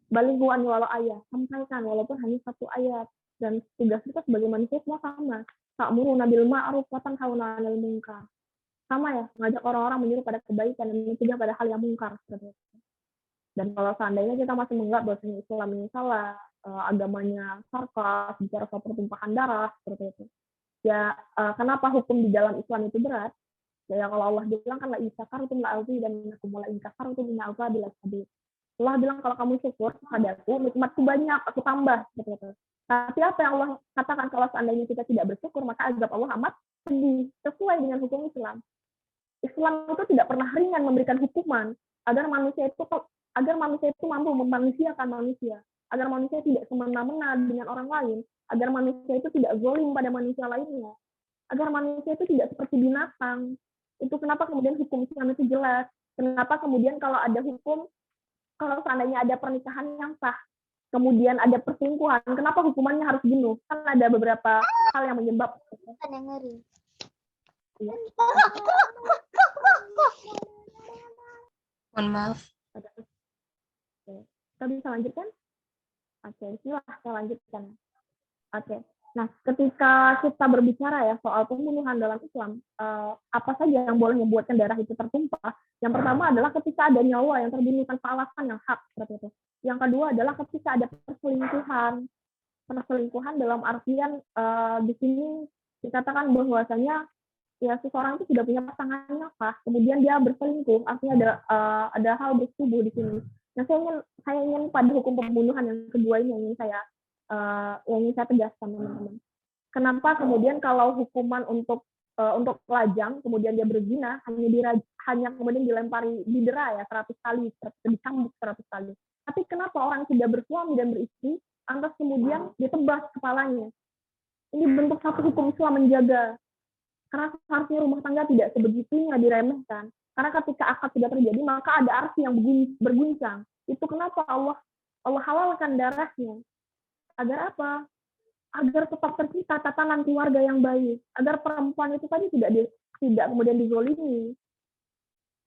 balighu anni walau ayat, sampaikan walaupun hanya satu ayat. Dan tugas kita sebagai manusia semua sama. Ta'muruna bil ma'ruf wa tanhauna 'anil munkar. Sama ya, mengajak orang-orang menyuruh pada kebaikan dan mencegah pada hal yang mungkar seperti itu. Dan kalau seandainya kita masih menganggap bahwa Islam ini salah, agamanya sarkas, bicara soal pertumpahan darah seperti itu. Ya, kenapa hukum di dalam Islam itu berat? Ya kalau Allah bilang kan la in syakartum la azidannakum wa la in kafartum inna azabi lasyadid. Allah bilang kalau kamu syukur padaku, nikmatku banyak, aku tambah seperti itu. Tapi apa yang Allah katakan kalau seandainya kita tidak bersyukur, maka azab Allah amat pedih, sesuai dengan hukum Islam. Islam itu tidak pernah ringan memberikan hukuman agar manusia itu mampu memanusiakan manusia, agar manusia tidak semena-mena dengan orang lain, agar manusia itu tidak zalim pada manusia lainnya, agar manusia itu tidak seperti binatang. Itu kenapa kemudian hukum Islam itu jelas. Kenapa kemudian kalau ada hukum, kalau seandainya ada pernikahan yang sah, kemudian ada perselingkuhan, kenapa hukumannya harus bunuh? Kan ada beberapa hal yang menyebabkan. Ya. Mohon maaf. Kita bisa lanjutkan? Oke, silahkan saya lanjutkan. Oke. Nah, ketika kita berbicara ya soal pembunuhan dalam Islam, apa saja yang boleh membuatkan darah itu tertumpah? Yang pertama adalah ketika ada nyawa yang terbunuh tanpa alasan yang hak seperti itu. Yang kedua adalah ketika ada perselingkuhan. Perselingkuhan dalam artian di sini dikatakan bahwasanya ya seseorang itu sudah punya pasangannya kah, kemudian dia berselingkuh, artinya ada hal bersetubuh di sini. Nah, saya ingin pada hukum pembunuhan yang kedua ini yang ingin saya tegaskan teman-teman. Kenapa kemudian kalau hukuman untuk lajang kemudian dia berzina hanya kemudian dilempari didera ya 100 kali, dicambuk 100 kali. Tapi kenapa orang yang sudah bersuami dan beristri lantas kemudian ditebas kepalanya? Ini bentuk satu hukum Islam menjaga. Karena seharusnya rumah tangga tidak sebegitunya diremehkan. Karena ketika akad sudah terjadi, maka ada arti yang berguncang. Itu kenapa Allah halalkan darahnya. Agar apa? Agar tetap tercipta tatanan keluarga yang baik. Agar perempuan itu tadi tidak kemudian dizolimi.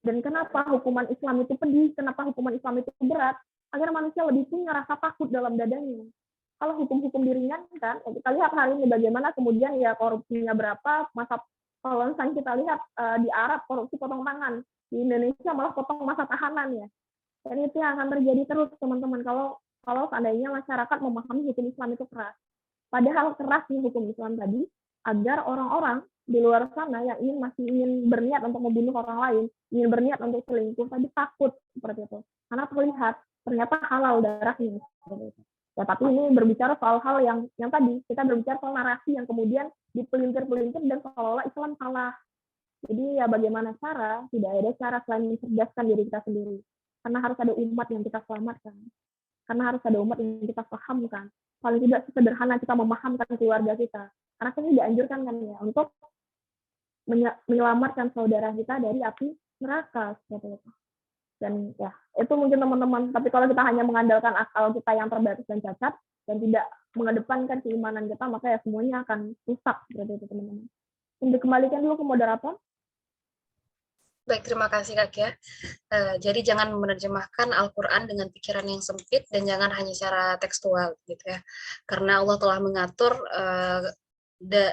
Dan kenapa hukuman Islam itu pedih? Kenapa hukuman Islam itu berat? Agar manusia lebih punya rasa takut dalam dadanya. Kalau hukum-hukum diringankan, kita lihat hari ini bagaimana kemudian ya korupsinya berapa, kalau misalnya kita lihat di Arab korupsi potong tangan, di Indonesia malah potong masa tahanan ya. Dan itu yang akan terjadi terus teman-teman kalau seandainya masyarakat memahami hukum Islam itu keras. Padahal kerasnya hukum Islam tadi agar orang-orang di luar sana yang masih ingin berniat untuk membunuh orang lain, ingin berniat untuk selingkuh, tadi takut seperti itu. Karena terlihat ternyata halal darahnya seperti itu. Ya, tapi ini berbicara soal hal yang tadi, kita berbicara soal narasi yang kemudian dipelintir-pelintir dan seolah-olah Islam salah. Jadi ya bagaimana cara, tidak ada cara selain mencerdaskan diri kita sendiri. Karena harus ada umat yang kita selamatkan. Karena harus ada umat yang kita pahamkan. Paling tidak sederhana kita memahamkan keluarga kita. Karena kita dianjurkan kan ya, untuk menyelamatkan saudara kita dari api neraka. Seperti itu. Dan ya itu mungkin teman-teman, tapi kalau kita hanya mengandalkan akal kita yang terbatas dan cacat dan tidak mengedepankan keimanan kita, maka ya semuanya akan rusak seperti itu teman-teman. Dikembalikan dulu ke moderator. Baik, terima kasih Kak ya. Jadi jangan menerjemahkan Al-Quran dengan pikiran yang sempit dan jangan hanya secara tekstual gitu ya. Karena Allah telah mengatur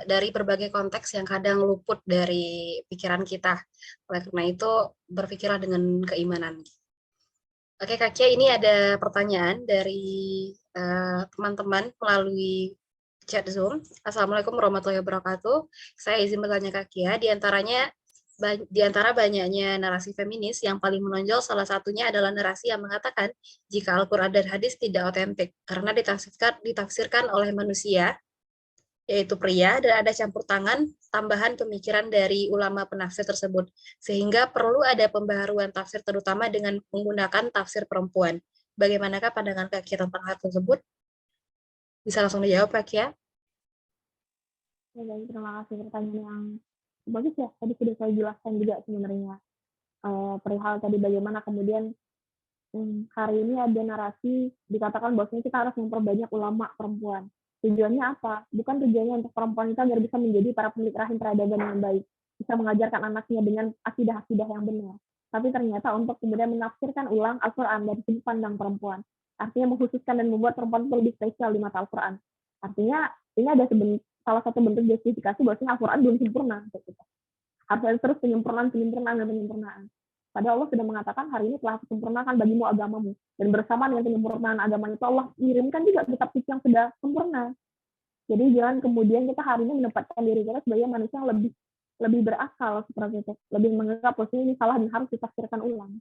dari berbagai konteks yang kadang luput dari pikiran kita. Oleh karena itu, berpikirlah dengan keimanan. Oke, Kak Kia, ini ada pertanyaan dari teman-teman melalui chat Zoom. Assalamualaikum warahmatullahi wabarakatuh. Saya izin bertanya Kak Kia, di antara banyaknya narasi feminis, yang paling menonjol salah satunya adalah narasi yang mengatakan jika Al-Quran dan hadis tidak otentik, karena ditafsirkan oleh manusia, yaitu pria, dan ada campur tangan tambahan pemikiran dari ulama penafsir tersebut, sehingga perlu ada pembaharuan tafsir terutama dengan menggunakan tafsir perempuan. Bagaimanakah pandangan Kak Kia tentang hal tersebut? Bisa langsung dijawab Kak Kia? Ya, terima kasih pertanyaan yang bagus ya. Tadi sudah saya jelaskan juga sebenarnya perihal tadi bagaimana kemudian hari ini ada narasi dikatakan bahwasanya kita harus memperbanyak ulama perempuan. Tujuannya apa? Bukan tujuannya untuk perempuan itu agar bisa menjadi para pemilik rahim peradaban yang baik, bisa mengajarkan anaknya dengan akidah-akidah yang benar. Tapi ternyata untuk kemudian menafsirkan ulang Al-Quran dari sudut pandang perempuan. Artinya mengkhususkan dan membuat perempuan itu lebih spesial di mata Al-Quran. Artinya ini ada salah satu bentuk justifikasi bahwasanya Al-Quran belum sempurna. Harus ada terus penyempurnaan. Padahal Allah sudah mengatakan hari ini telah sempurnakan bagimu agamamu. Dan bersama dengan penyempurnaan agama itu Allah kirimkan juga kitab suci yang sudah sempurna. Jadi jangan kemudian kita hari ini menempatkan diri kita sebagai manusia yang lebih berakal seperti itu, lebih menganggap posisi ini salah dan harus ditafsirkan ulang.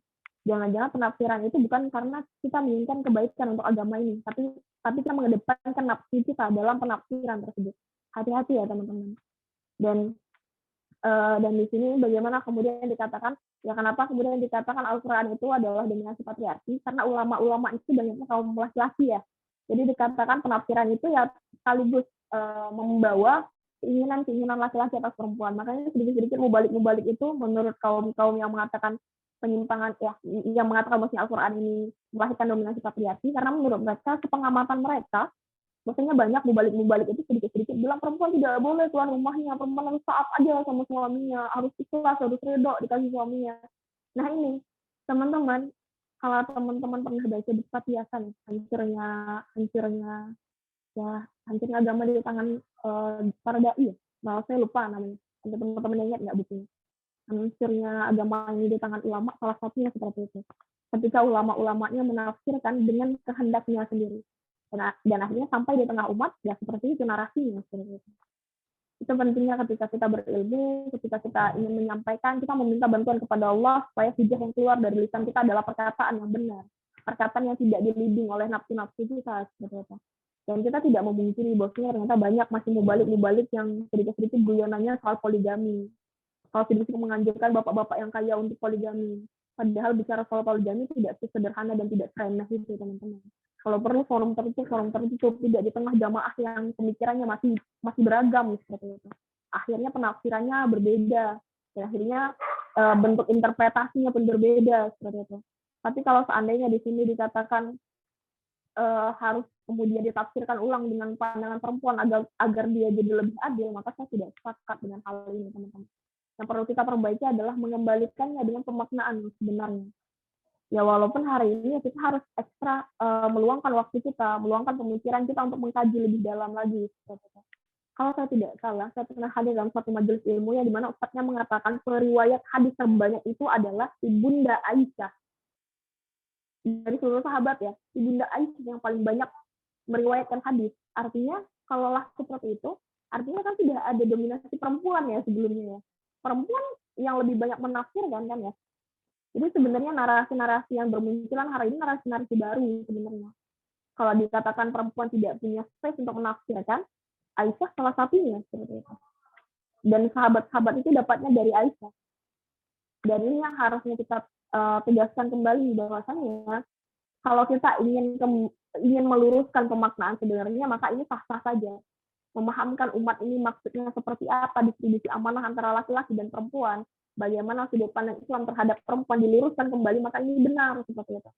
Jangan-jangan penafsiran itu bukan karena kita menginginkan kebaikan untuk agama ini, tapi kita mengedepankan nafsu kita dalam penafsiran tersebut. Hati-hati ya teman-teman. Dan di sini bagaimana kemudian dikatakan, ya kenapa kemudian dikatakan Al-Quran itu adalah dominasi patriarki, karena ulama-ulama itu banyaknya kaum laki-laki ya. Jadi dikatakan penafsiran itu ya sekaligus membawa keinginan laki-laki atas perempuan. Makanya sedikit-sedikit mubalik itu menurut kaum yang mengatakan penyimpangan, ya yang mengatakan bahwa Al-Quran ini melahirkan dominasi patriarki, karena menurut mereka, sepengamatan mereka, maksudnya banyak mubalik itu sedikit-sedikit bilang perempuan tidak boleh keluar rumahnya, perempuan harus taat aja sama suaminya, harus ikhlas, harus ridho dikasih suaminya. Nah ini, teman-teman, kalau teman-teman pernah baca di Yasin, hancurnya agama di tangan para dai, malah saya lupa namanya. Teman-teman ingat nggak bukunya? Hancurnya agama ini di tangan ulama, salah satunya seperti itu. Ketika ulama-ulamanya menafsirkan dengan kehendaknya sendiri. Dan akhirnya sampai di tengah umat, ya seperti itu narasinya. Seperti itu. Itu pentingnya ketika kita berilmu, ketika kita ingin menyampaikan, kita meminta bantuan kepada Allah, supaya hujah yang keluar dari lisan kita adalah perkataan yang benar. Perkataan yang tidak dilibing oleh nafsu-nafsu kita. Seperti itu. Dan kita tidak memungkiri bahwasanya ternyata banyak masih mubalik yang sedikit-sedikit guyonannya soal poligami. Kalau sedikit menganjurkan bapak-bapak yang kaya untuk poligami. Padahal bicara soal poligami tidak sesederhana dan tidak seremeh itu, teman-teman. Kalau perlu forum tertutup, tidak di tengah jamaah yang pemikirannya masih beragam seperti itu. Akhirnya penafsirannya berbeda, dan akhirnya bentuk interpretasinya pun berbeda seperti itu. Tapi kalau seandainya di sini dikatakan harus kemudian ditafsirkan ulang dengan pandangan perempuan agar dia jadi lebih adil, maka saya tidak sepakat dengan hal ini, teman-teman. Yang perlu kita perbaiki adalah mengembalikannya dengan pemaknaan yang sebenarnya. Ya walaupun hari ini kita harus ekstra meluangkan waktu kita, meluangkan pemikiran kita untuk mengkaji lebih dalam lagi. Kalau saya tidak salah, saya pernah hadir dalam satu majelis ilmu yang dimana ustadznya mengatakan periwayat hadis terbanyak itu adalah Ibunda Aisyah. Dari seluruh sahabat ya, Ibunda Aisyah yang paling banyak meriwayatkan hadis. Artinya, kalaulah seperti itu, artinya kan tidak ada dominasi perempuan ya sebelumnya ya. Perempuan yang lebih banyak menafsirkan kan ya. Jadi sebenarnya narasi-narasi yang bermunculan hari ini narasi-narasi baru sebenarnya. Kalau dikatakan perempuan tidak punya space untuk menafsirkan, Aisyah salah satunya seperti itu. Dan sahabat-sahabat itu dapatnya dari Aisyah. Dan ini yang harusnya kita tegaskan kembali bahwasannya kalau kita ingin meluruskan pemaknaan sebenarnya, maka ini sah-sah saja. Memahamkan umat ini maksudnya seperti apa distribusi amanah antara laki-laki dan perempuan, bagaimana sudut pandang Islam terhadap perempuan diluruskan kembali, maka ini benar seperti itu.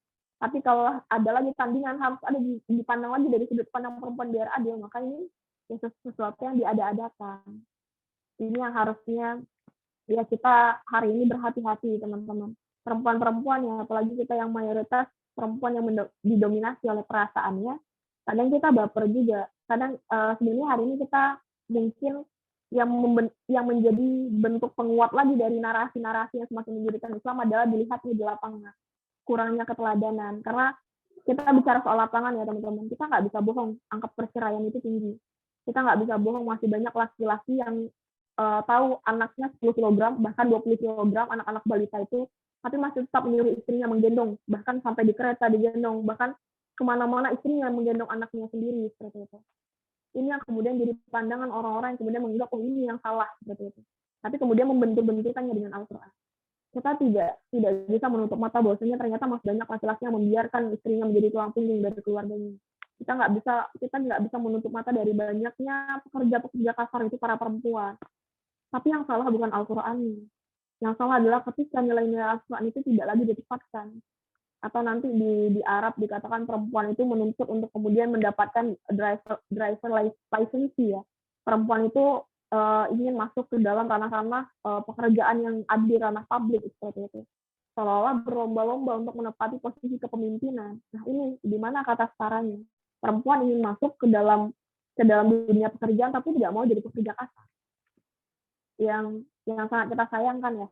Tapi kalau ada lagi tandingan harus ada dipandang lagi dari sudut pandang perempuan biar adil, maka ini sesuatu yang diada-adakan. Ini yang harusnya ya kita hari ini berhati-hati, teman-teman. Perempuan-perempuan ya, apalagi kita yang mayoritas perempuan yang didominasi oleh perasaannya, kadang kita baper juga. Kadang sebenarnya hari ini kita mungkin yang menjadi bentuk penguat lagi dari narasi-narasi yang semakin menjadikan Islam adalah dilihatnya di lapangan, kurangnya keteladanan. Karena kita bicara soal lapangan ya teman-teman, kita nggak bisa bohong, angka perceraian itu tinggi. Kita nggak bisa bohong, masih banyak laki-laki yang tahu anaknya 10 kg, bahkan 20 kg anak-anak balita itu, tapi masih tetap menyuruh istrinya menggendong, bahkan sampai di kereta digendong, bahkan kemana-mana istrinya menggendong anaknya sendiri seperti itu. Ini yang kemudian jadi pandangan orang-orang yang kemudian menganggap oh ini yang salah seperti itu. Tapi kemudian membentur-benturkannya dengan Al-Quran. Kita tidak bisa menutup mata bahwasanya ternyata masih banyak laki-laki yang membiarkan istrinya menjadi tulang punggung dari keluarganya. Kita nggak bisa menutup mata dari banyaknya pekerja-pekerja kasar itu para perempuan. Tapi yang salah bukan Al-Quran. Yang salah adalah ketika nilai-nilai Al-Quran itu tidak lagi ditempatkan. Atau nanti di Arab dikatakan perempuan itu menuntut untuk kemudian mendapatkan driver license ya. Perempuan itu ingin masuk ke dalam ranah-ranah pekerjaan yang ada di ranah publik seperti itu. Seolah-olah berlomba-lomba untuk menepati posisi kepemimpinan. Nah ini di mana kata setaranya? Perempuan ingin masuk ke dalam ke dalam dunia pekerjaan tapi tidak mau jadi pekerja kasar. Yang sangat kita sayangkan ya.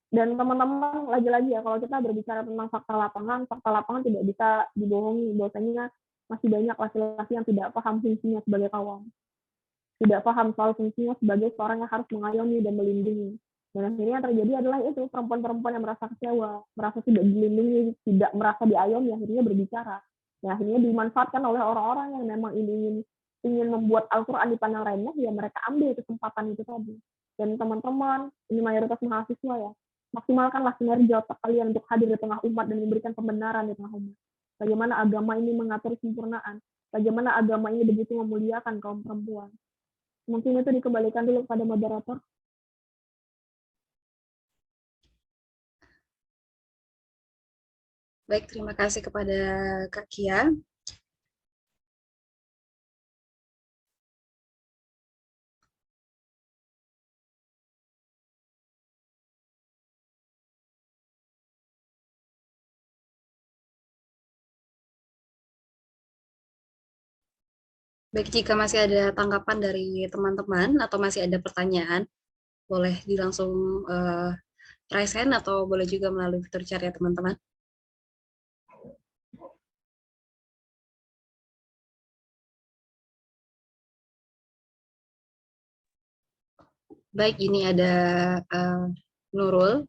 Dan teman-teman lagi-lagi ya, kalau kita berbicara tentang fakta lapangan tidak bisa dibohongi bahwasanya masih banyak laki-laki yang tidak paham fungsinya sebagai kawan, tidak paham soal fungsinya sebagai seorang yang harus mengayomi dan melindungi. Dan akhirnya yang terjadi adalah itu, perempuan-perempuan yang merasa kecewa, merasa tidak dilindungi, tidak merasa diayomi, akhirnya berbicara. Dan akhirnya dimanfaatkan oleh orang-orang yang memang ingin membuat Al-Quran dipandang remeh, ya mereka ambil kesempatan itu tadi. Dan teman-teman, ini mayoritas mahasiswa ya, maksimalkanlah kinerja otak kalian untuk hadir di tengah umat dan memberikan pembenaran di tengah umat. Bagaimana agama ini mengatur kesempurnaan, bagaimana agama ini begitu memuliakan kaum perempuan. Mungkin itu dikembalikan dulu kepada moderator. Baik, terima kasih kepada Kak Kia. Baik, jika masih ada tanggapan dari teman-teman atau masih ada pertanyaan, boleh langsung raise hand atau boleh juga melalui fitur chat ya teman-teman. Baik, ini ada Nurul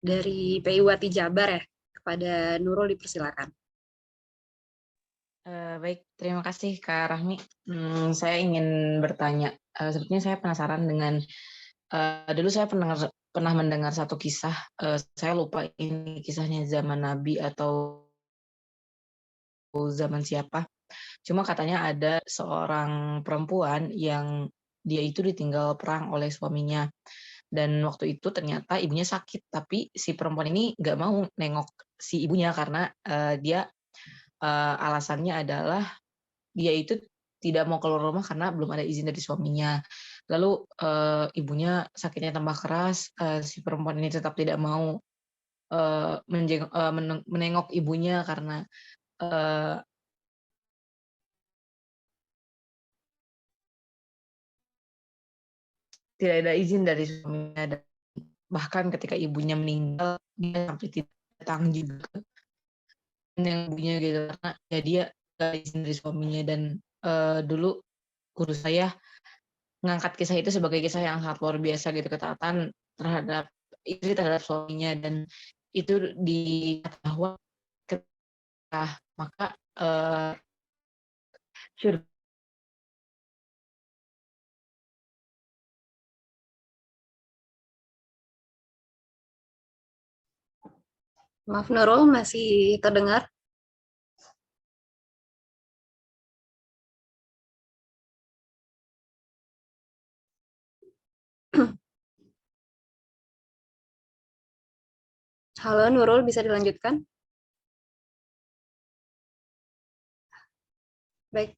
dari PIWati Jabar ya. Kepada Nurul dipersilakan. Baik, terima kasih Kak Rahmi. Saya ingin bertanya, sebetulnya saya penasaran dengan, dulu saya pernah mendengar satu kisah, saya lupa ini kisahnya zaman Nabi atau zaman siapa. Cuma katanya ada seorang perempuan yang dia itu ditinggal perang oleh suaminya. Dan waktu itu ternyata ibunya sakit, tapi si perempuan ini nggak mau nengok si ibunya karena dia alasannya adalah dia itu tidak mau keluar rumah karena belum ada izin dari suaminya. Lalu ibunya sakitnya tambah keras, si perempuan ini tetap tidak mau menengok ibunya karena tidak ada izin dari suaminya. Dan bahkan ketika ibunya meninggal, dia sampai tidak datang juga yang ibunya gitu karena ya dia nggak ada izin dari suaminya. Dan dulu guru saya mengangkat kisah itu sebagai kisah yang sangat luar biasa gitu, ketaatan terhadap istri terhadap suaminya, dan itu dikatakan bahwa ketika maka surga. Maaf Nurul, masih terdengar? Halo Nurul, bisa dilanjutkan? Baik.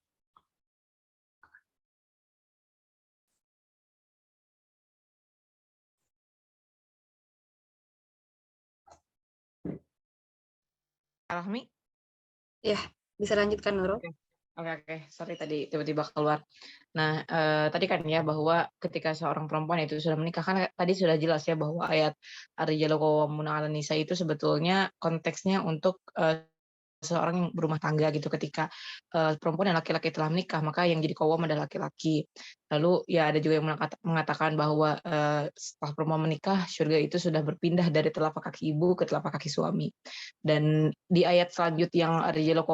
Rahmi? Ya, bisa lanjutkan Nurul. Oke. Sorry tadi tiba-tiba keluar. Nah, tadi kan ya bahwa ketika seorang perempuan itu sudah menikah, kan tadi sudah jelas ya bahwa ayat ar-rijalu qawwamuna 'alan nisa itu sebetulnya konteksnya untuk seorang yang berumah tangga gitu. Ketika perempuan dan laki-laki telah menikah, maka yang jadi qawwam adalah laki-laki. Lalu ya ada juga yang mengatakan bahwa setelah perempuan menikah, surga itu sudah berpindah dari telapak kaki ibu ke telapak kaki suami. Dan di ayat selanjutnya yang ar-rijalu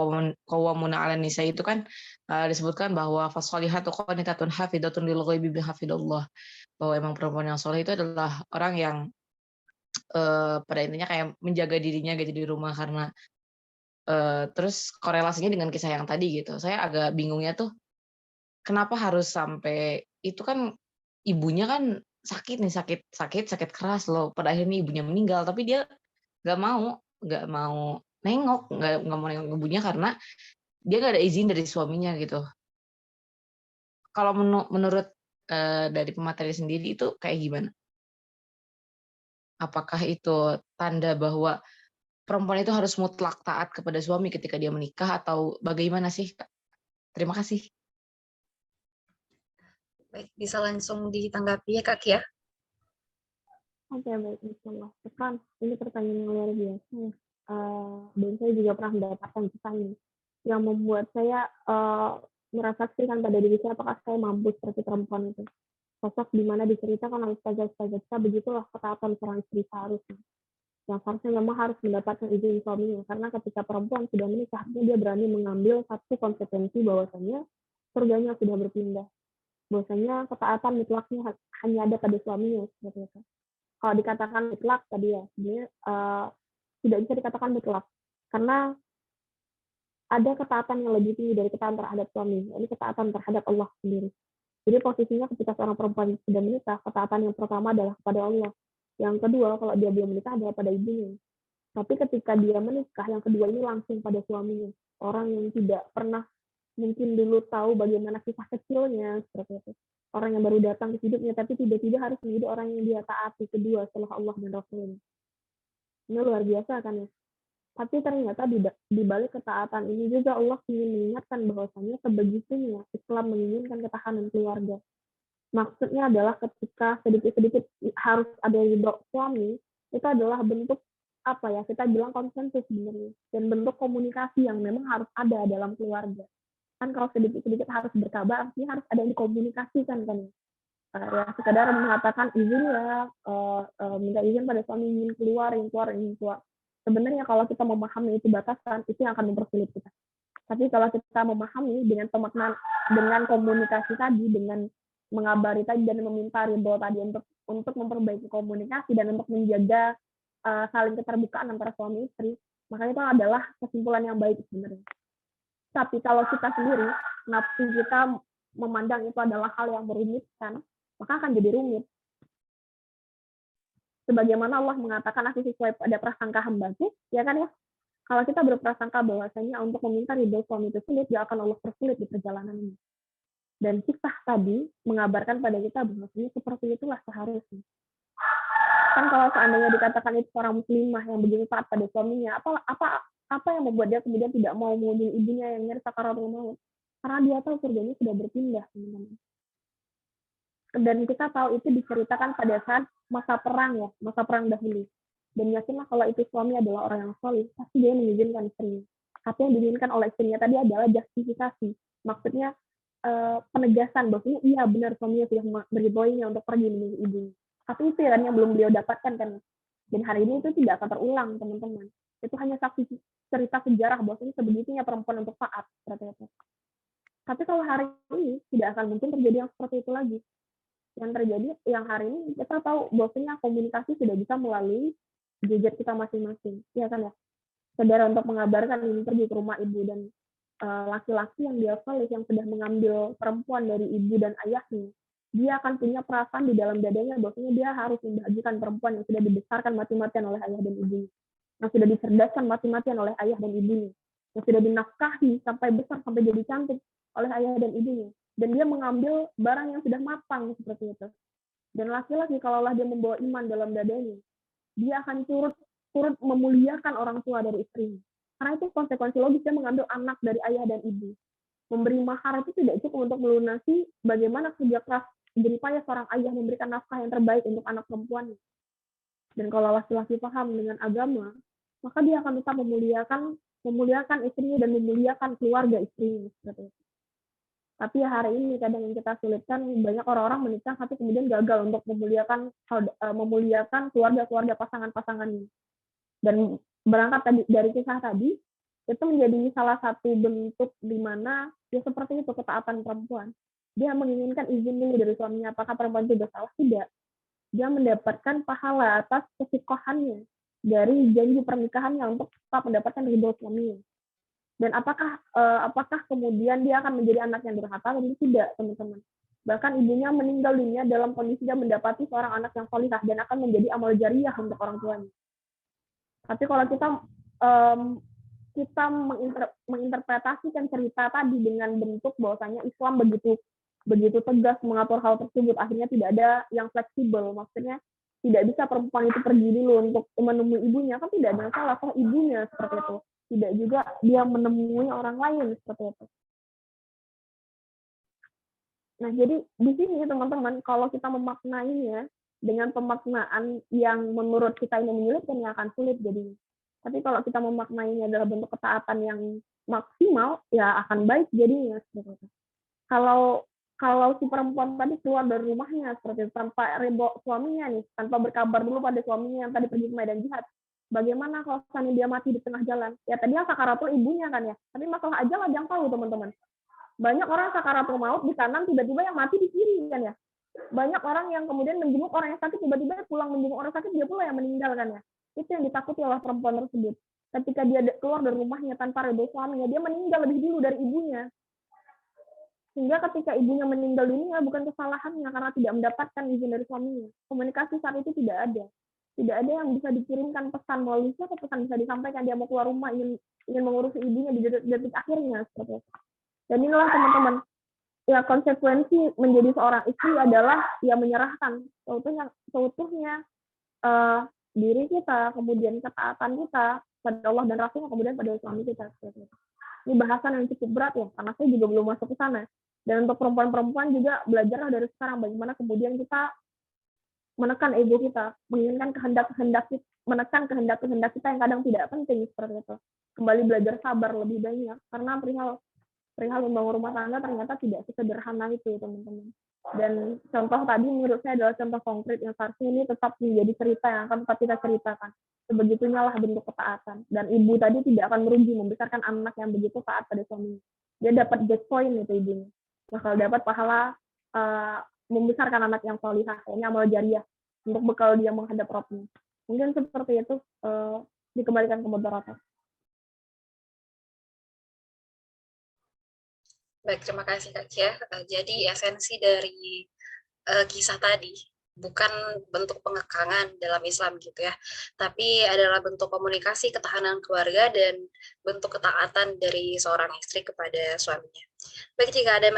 qawwamuna 'alan nisa itu kan disebutkan bahwa fasholihatu qanitatun hafidatun lil ghaibi bihafidillah, bahwa emang perempuan yang soleh itu adalah orang yang pada intinya kayak menjaga dirinya gitu di rumah. Karena terus korelasinya dengan kisah yang tadi gitu, saya agak bingungnya tuh kenapa harus sampai itu, kan ibunya kan sakit nih, sakit keras loh, pada akhirnya ibunya meninggal, tapi dia nggak mau nggak mau nengok ibunya karena dia nggak ada izin dari suaminya gitu. Kalau menurut dari pemateri sendiri itu kayak gimana? Apakah itu tanda bahwa perempuan itu harus mutlak taat kepada suami ketika dia menikah atau bagaimana sih, Kak? Terima kasih. Baik, bisa langsung ditanggapi ya Kak Kia. Oke, baik, Bismillah. Kan ini pertanyaan yang luar biasa ya. Dan saya juga pernah mendapatkan pertanyaan yang membuat saya merefleksikan pada diri saya apakah saya mampu seperti perempuan itu. Sosok di mana diceritakan oleh ustazah-ustazah kita, begitulah ketaatan seorang istri seharusnya. Yang seharusnya memang harus mendapatkan izin suaminya. Karena ketika perempuan sudah menikah, dia berani mengambil satu konsekuensi bahwasanya surganya sudah berpindah. Bahwasanya ketaatan mutlaknya hanya ada pada suaminya, seperti itu. Kalau dikatakan mutlak tadi ya, sebenarnya tidak bisa dikatakan mutlak. Karena ada ketaatan yang lebih tinggi dari ketaatan terhadap suami. Ini ketaatan terhadap Allah sendiri. Jadi posisinya ketika seorang perempuan sudah menikah, ketaatan yang pertama adalah kepada Allah. Yang kedua, kalau dia belum menikah adalah pada ibunya. Tapi ketika dia menikah, yang kedua ini langsung pada suaminya. Orang yang tidak pernah mungkin dulu tahu bagaimana kisah kecilnya, seperti itu. Orang yang baru datang ke hidupnya, tapi tiba-tiba harus menjadi orang yang dia taati kedua setelah Allah dan Rasulnya. Ini luar biasa kan ya. Tapi ternyata di balik ketaatan ini juga Allah ingin mengingatkan bahwasanya sebegitunya Islam menginginkan ketahanan keluarga. Maksudnya adalah ketika sedikit-sedikit harus ada ridho suami, itu adalah bentuk apa ya, kita bilang konsensus sebenarnya, dan bentuk komunikasi yang memang harus ada dalam keluarga. Kan kalau sedikit-sedikit harus berkabar, artinya harus ada yang dikomunikasikan kan. Ya sekedar mengatakan izin ya, minta izin pada suami ingin keluar. Sebenarnya kalau kita memahami itu batasan, itu yang akan mempersulit kita. Tapi kalau kita memahami dengan pemaknaan, dengan komunikasi tadi, dengan mengabari tadi dan meminta ridho tadi untuk memperbaiki komunikasi dan untuk menjaga saling keterbukaan antara suami istri, maka itu adalah kesimpulan yang baik sebenarnya. Tapi kalau kita sendiri, nafsu kita memandang itu adalah hal yang merumitkan, maka akan jadi rumit. Sebagaimana Allah mengatakan aku sesuai pada prasangka hambaku, ya kan ya? Kalau kita berprasangka bahwasanya untuk meminta ridho suami itu sulit, dia akan Allah persulit di perjalanan ini. Dan kisah tadi mengabarkan pada kita bahwasanya seperti itulah seharusnya. Kan kalau seandainya dikatakan itu seorang muslimah yang begitu taat pada suaminya, apa yang membuat dia kemudian tidak mau mengunjungi ibunya yang nyaris sakaratul maut? Karena dia tahu surganya sudah berpindah, teman-teman. Dan kita tahu itu diceritakan pada saat masa perang ya, masa perang dahulu. Dan yakinlah kalau itu suami adalah orang yang solih, pasti dia mengizinkan istrinya. Tapi yang diinginkan oleh istrinya tadi adalah justifikasi. Maksudnya penegasan bahwasanya iya benar suaminya sudah meridhoinya untuk pergi menuju ibunya. Tapi itu kan yang belum beliau dapatkan kan. Dan hari ini itu tidak akan terulang, teman-teman. Itu hanya saksi cerita sejarah bahwasanya sebegitunya perempuan untuk taat seperti itu. Tapi kalau hari ini tidak akan mungkin terjadi yang seperti itu lagi. Yang terjadi yang hari ini kita tahu bahwasanya komunikasi sudah bisa melalui gadget kita masing-masing, ya kan ya. Saudara untuk mengabarkan ini pergi ke rumah ibu dan laki-laki yang dia soleh yang sudah mengambil perempuan dari ibu dan ayahnya, dia akan punya perasaan di dalam dadanya bahwasanya dia harus membahagiakan perempuan yang sudah dibesarkan mati-matian oleh ayah dan ibunya, yang sudah dicerdaskan mati-matian oleh ayah dan ibunya, yang sudah dinafkahi sampai besar sampai jadi cantik oleh ayah dan ibunya. Dan dia mengambil barang yang sudah matang seperti itu. Dan laki-laki kalaulah dia membawa iman dalam dadanya, dia akan turut memuliakan orang tua dari istrinya. Karena itu konsekuensi logis dia mengambil anak dari ayah dan ibu. Memberi mahar itu tidak cukup untuk melunasi bagaimana kerja keras jerih payah seorang ayah memberikan nafkah yang terbaik untuk anak perempuannya. Dan kalau laki-laki paham dengan agama, maka dia akan tetap memuliakan istrinya dan memuliakan keluarga istrinya seperti itu. Tapi hari ini kadang yang kita sulitkan, banyak orang-orang menikah tapi kemudian gagal untuk memuliakan keluarga-keluarga pasangan-pasangannya. Dan berangkat dari kisah tadi, itu menjadi salah satu bentuk di mana ya seperti itu ketaatan perempuan. Dia menginginkan izin dulu dari suaminya, apakah perempuan itu bersalah? Tidak. Dia mendapatkan pahala atas kesikohannya dari janji pernikahannya untuk tetap mendapatkan ridho suaminya. Dan apakah kemudian dia akan menjadi anak yang durhaka? Tentu tidak, teman-teman. Bahkan ibunya meninggal dunia dalam kondisi dia mendapati seorang anak yang solihah dan akan menjadi amal jariah untuk orang tuanya. Tapi kalau kita menginterpretasikan cerita tadi dengan bentuk bahwasanya Islam begitu tegas mengatur hal tersebut, akhirnya tidak ada yang fleksibel. Maksudnya tidak bisa perempuan itu pergi dulu untuk menemui ibunya, kan tidak ada masalah kalau ibunya seperti itu. Tidak juga dia menemui orang lain seperti itu. Nah, jadi di sini teman-teman, kalau kita memaknainya dengan pemaknaan yang menurut kita ini menyulitkan, ya akan sulit jadinya. Tapi kalau kita memaknainya dalam bentuk ketaatan yang maksimal, ya akan baik jadinya. Seperti itu. Kalau si perempuan tadi keluar dari rumahnya seperti itu, tanpa ridho suaminya nih, tanpa berkabar dulu pada suaminya yang tadi pergi ke medan jihad, bagaimana kalau misalnya dia mati di tengah jalan? Ya tadi yang sakaratul ibunya kan ya, tapi masalah ajal ada yang tahu teman-teman. Banyak orang sakaratul maut di kanan, tiba-tiba yang mati di kiri kan ya. Banyak orang yang kemudian menjenguk orang yang sakit, tiba-tiba pulang menjenguk orang sakit, dia pula yang meninggal kan ya. Itu yang ditakuti oleh perempuan tersebut. Ketika dia keluar dari rumahnya tanpa ridho suaminya, dia meninggal lebih dulu dari ibunya. Sehingga ketika ibunya meninggal dunia bukan kesalahannya karena tidak mendapatkan izin dari suaminya. Komunikasi saat itu tidak ada. Tidak ada yang bisa dikirimkan pesan melalui siapa, pesan bisa disampaikan dia mau keluar rumah ingin mengurusi ibunya di detik akhirnya seperti itu. Dan inilah teman-teman, ya konsekuensi menjadi seorang istri adalah ya menyerahkan seutuhnya diri kita, kemudian ketaatan kita pada Allah dan Rasulnya, kemudian pada suami kita. Seperti itu. Ini bahasan yang cukup berat ya, karena saya juga belum masuk ke sana. Dan untuk perempuan-perempuan juga belajarlah dari sekarang bagaimana kemudian kita menekan ego kita, menginginkan menekan kehendak kita yang kadang tidak penting seperti itu. Kembali belajar sabar lebih banyak, karena perihal membangun rumah tangga ternyata tidak sesederhana itu teman-teman. Dan contoh tadi menurut saya adalah contoh konkret yang seharusnya ini tetap menjadi cerita yang akan tetap kita ceritakan. Sebegitunya lah bentuk ketaatan. Dan ibu tadi tidak akan merugi membesarkan anak yang begitu taat pada suaminya. Dia dapat get point itu ibunya. Bakal dapat pahala membesarkan anak yang solihah, kayaknya amal jariah untuk bekal dia menghadap Rabbnya. Mungkin seperti itu, dikembalikan ke moderator. Baik, terima kasih Kak Cia. Jadi esensi dari kisah tadi bukan bentuk pengekangan dalam Islam gitu ya, tapi adalah bentuk komunikasi ketahanan keluarga dan bentuk ketaatan dari seorang istri kepada suaminya. Baik, jika ada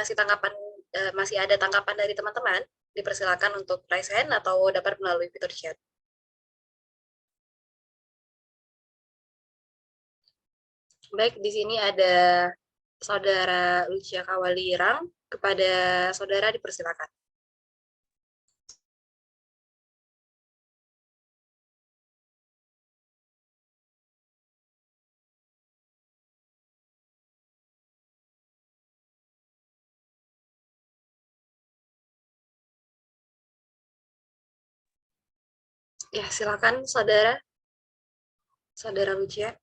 masih ada tanggapan dari teman-teman, dipersilakan untuk raise hand atau dapat melalui fitur chat. Baik, di sini ada Saudara Lucia Kawalirang, kepada saudara dipersilakan. Ya, silakan saudara Lucia.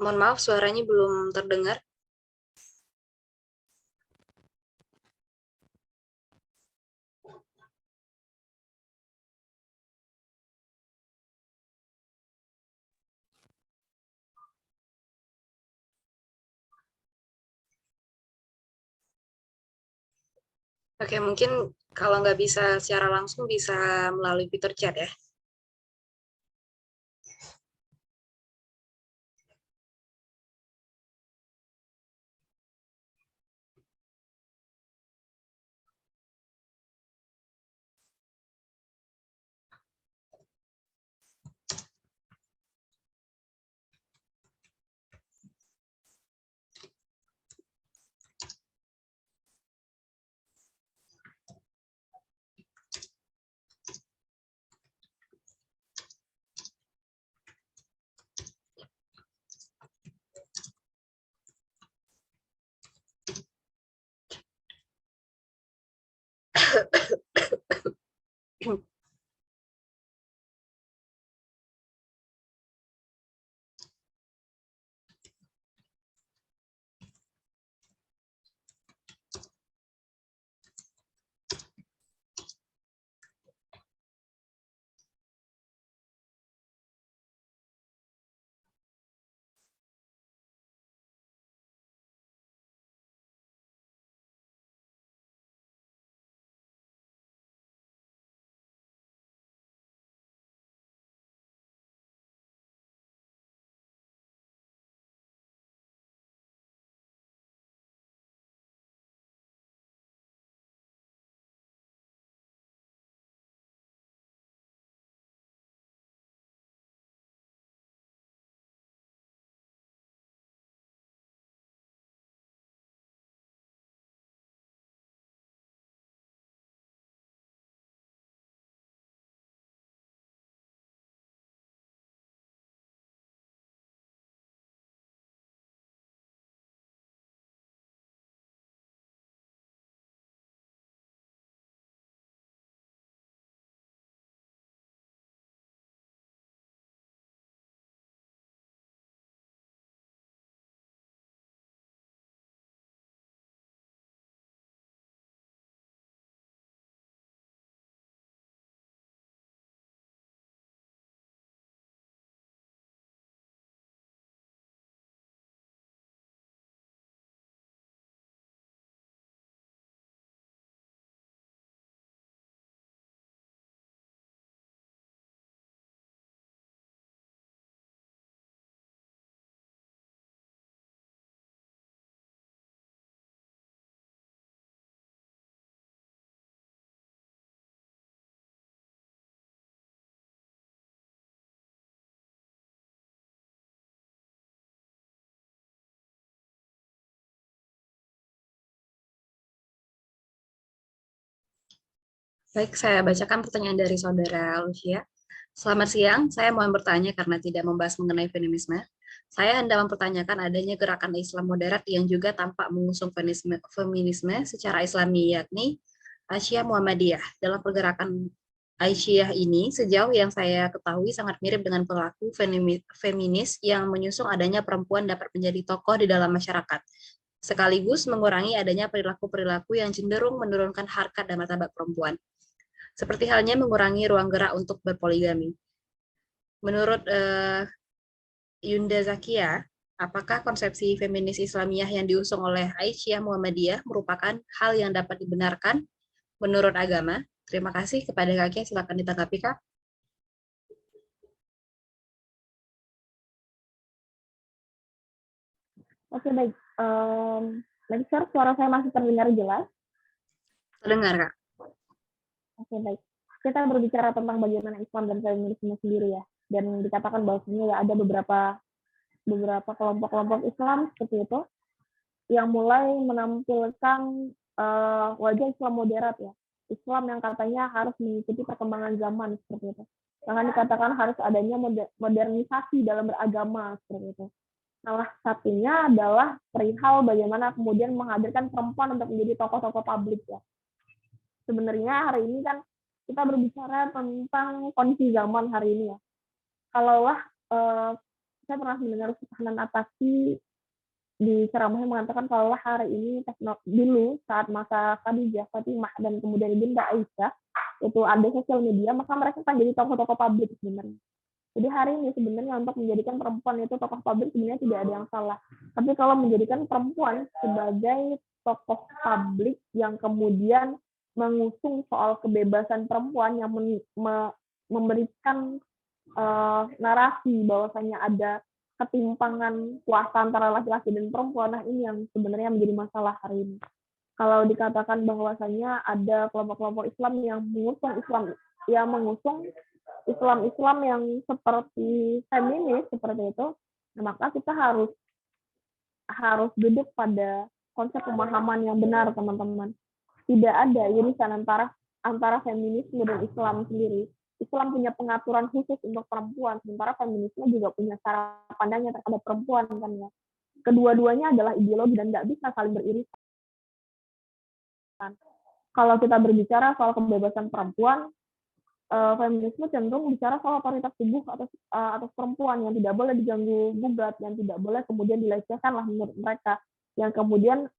Mohon maaf, suaranya belum terdengar. Oke, mungkin kalau nggak bisa secara langsung, bisa melalui fitur chat ya. Baik, saya bacakan pertanyaan dari Saudara Lucia. Selamat siang, saya mau bertanya karena tidak membahas mengenai feminisme. Saya hendak mempertanyakan adanya gerakan Islam moderat yang juga tampak mengusung feminisme secara Islami, yakni Aisyah Muhammadiyah. Dalam pergerakan Aisyah ini, sejauh yang saya ketahui sangat mirip dengan pelaku feminis yang menyusung adanya perempuan dapat menjadi tokoh di dalam masyarakat, sekaligus mengurangi adanya perilaku-perilaku yang cenderung menurunkan harkat dan martabat perempuan, seperti halnya mengurangi ruang gerak untuk berpoligami. Menurut Yunda Zakia, apakah konsepsi feminis Islamiyah yang diusung oleh Aisyah Muhammadiyah merupakan hal yang dapat dibenarkan menurut agama? Terima kasih. Kepada Kak, silakan ditanggapi, Kak. Oke, baik. Baik, Sir, suara saya masih terdengar jelas? Terdengar, Kak. Oke, baik. Kita berbicara tentang bagaimana Islam dan feminisme sendiri ya. Dan dikatakan bahwasanya ada beberapa kelompok-kelompok Islam seperti itu yang mulai menampilkan wajah Islam moderat ya. Islam yang katanya harus mengikuti perkembangan zaman seperti itu. Jangan dikatakan harus adanya modernisasi dalam beragama seperti itu. Salah satunya adalah perihal bagaimana kemudian menghadirkan perempuan untuk menjadi tokoh-tokoh publik ya. Sebenarnya hari ini kan kita berbicara tentang kondisi zaman hari ini ya. Kalaulah saya pernah mendengar Hanan Ataki di ceramahnya mengatakan kalau hari ini dulu saat masa Khadijah, Fatimah, dan kemudian Ibunda Aisyah itu ada sosial media, maka mereka akan jadi tokoh-tokoh publik sebenarnya. Jadi hari ini sebenarnya untuk menjadikan perempuan itu tokoh publik sebenarnya tidak ada yang salah. Tapi kalau menjadikan perempuan sebagai tokoh publik yang kemudian mengusung soal kebebasan perempuan yang memberikan narasi bahwasanya ada ketimpangan kuasa antara laki-laki dan perempuan, nah ini yang sebenarnya menjadi masalah hari ini. Kalau dikatakan bahwasanya ada kelompok-kelompok Islam yang mengusung Islam yang seperti feminis seperti itu, nah, maka kita harus duduk pada konsep pemahaman yang benar, teman-teman. Tidak ada irisan antara feminisme dan Islam sendiri. Islam punya pengaturan khusus untuk perempuan, sementara feminisme juga punya cara pandangnya terhadap perempuan kan ya. Kedua-duanya adalah ideologi dan nggak bisa saling beririsan. Kalau kita berbicara soal kebebasan perempuan, feminisme cenderung bicara soal otoritas tubuh atas perempuan yang tidak boleh diganggu gugat, yang tidak boleh kemudian dilecehkan lah menurut mereka. Yang kemudian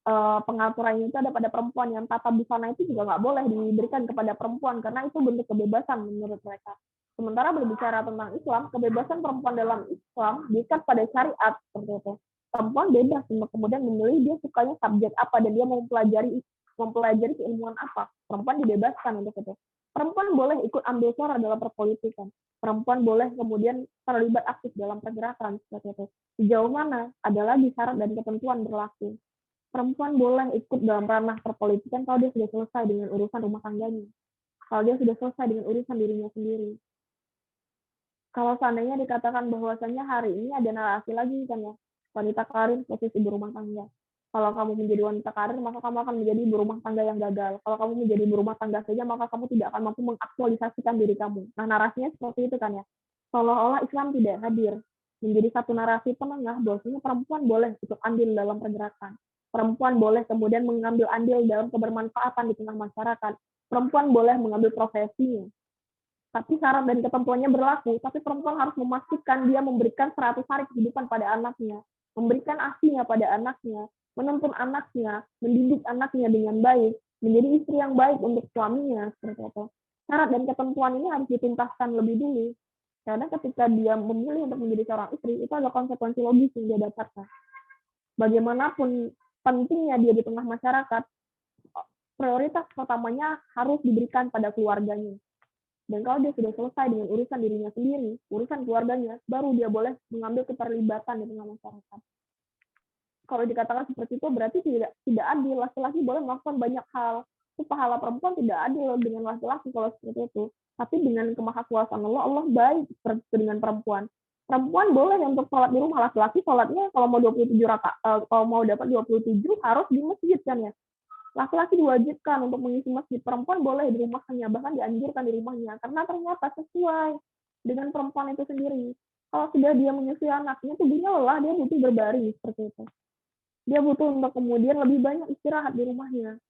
pengaturannya itu ada pada perempuan, yang tata busana itu juga nggak boleh diberikan kepada perempuan karena itu bentuk kebebasan menurut mereka. Sementara berbicara tentang Islam, kebebasan perempuan dalam Islam diikat pada syariat seperti itu. Perempuan bebas untuk kemudian memilih dia sukanya subjek apa dan dia mau mempelajari keilmuan apa. Perempuan dibebaskan untuk itu. Perempuan boleh ikut ambil suara dalam perpolitikan. Perempuan boleh kemudian terlibat aktif dalam pergerakan seperti itu. Sejauh mana ada lagi syarat dan ketentuan berlaku. Perempuan boleh ikut dalam ranah perpolitikan kalau dia sudah selesai dengan urusan rumah tangganya. Kalau dia sudah selesai dengan urusan dirinya sendiri. Kalau seandainya dikatakan bahwasannya hari ini ada narasi lagi kan ya, wanita karir versus ibu rumah tangga. Kalau kamu menjadi wanita karir, maka kamu akan menjadi ibu rumah tangga yang gagal. Kalau kamu menjadi ibu rumah tangga saja, maka kamu tidak akan mampu mengaktualisasikan diri kamu. Nah, narasinya seperti itu kan ya. Seolah-olah Islam tidak hadir. Menjadi satu narasi penengah, bahwasanya perempuan boleh ikut andil dalam pergerakan. Perempuan boleh kemudian mengambil andil dalam kebermanfaatan di tengah masyarakat. Perempuan boleh mengambil profesinya. Tapi syarat dan ketentuannya berlaku, tapi perempuan harus memastikan dia memberikan 100 hari kehidupan pada anaknya, memberikan asinya pada anaknya, menuntun anaknya, mendidik anaknya dengan baik, menjadi istri yang baik untuk suaminya, seperti itu. Syarat dan ketentuan ini harus dituntaskan lebih dulu, karena ketika dia memilih untuk menjadi seorang istri, itu adalah konsekuensi logis yang dia dapatkan. Bagaimanapun pentingnya dia di tengah masyarakat, prioritas pertamanya harus diberikan pada keluarganya. Dan kalau dia sudah selesai dengan urusan dirinya sendiri, urusan keluarganya, baru dia boleh mengambil keterlibatan di tengah masyarakat. Kalau dikatakan seperti itu, berarti tidak adil. Laki-laki boleh melakukan banyak hal. Itu pahala perempuan tidak adil dengan laki-laki kalau seperti itu. Tapi dengan kemahakuasaan Allah, Allah baik dengan perempuan. Perempuan boleh untuk sholat di rumah, laki-laki sholatnya kalau mau 27 rakaat, kalau mau dapat 27 harus di masjid kan ya. Laki-laki diwajibkan untuk mengisi masjid, perempuan boleh di rumahnya, bahkan dianjurkan di rumahnya, karena ternyata sesuai dengan perempuan itu sendiri. Kalau sudah dia menyusui anaknya, tubuhnya lelah, dia butuh berbaring seperti itu. Dia butuh untuk kemudian lebih banyak istirahat di rumahnya.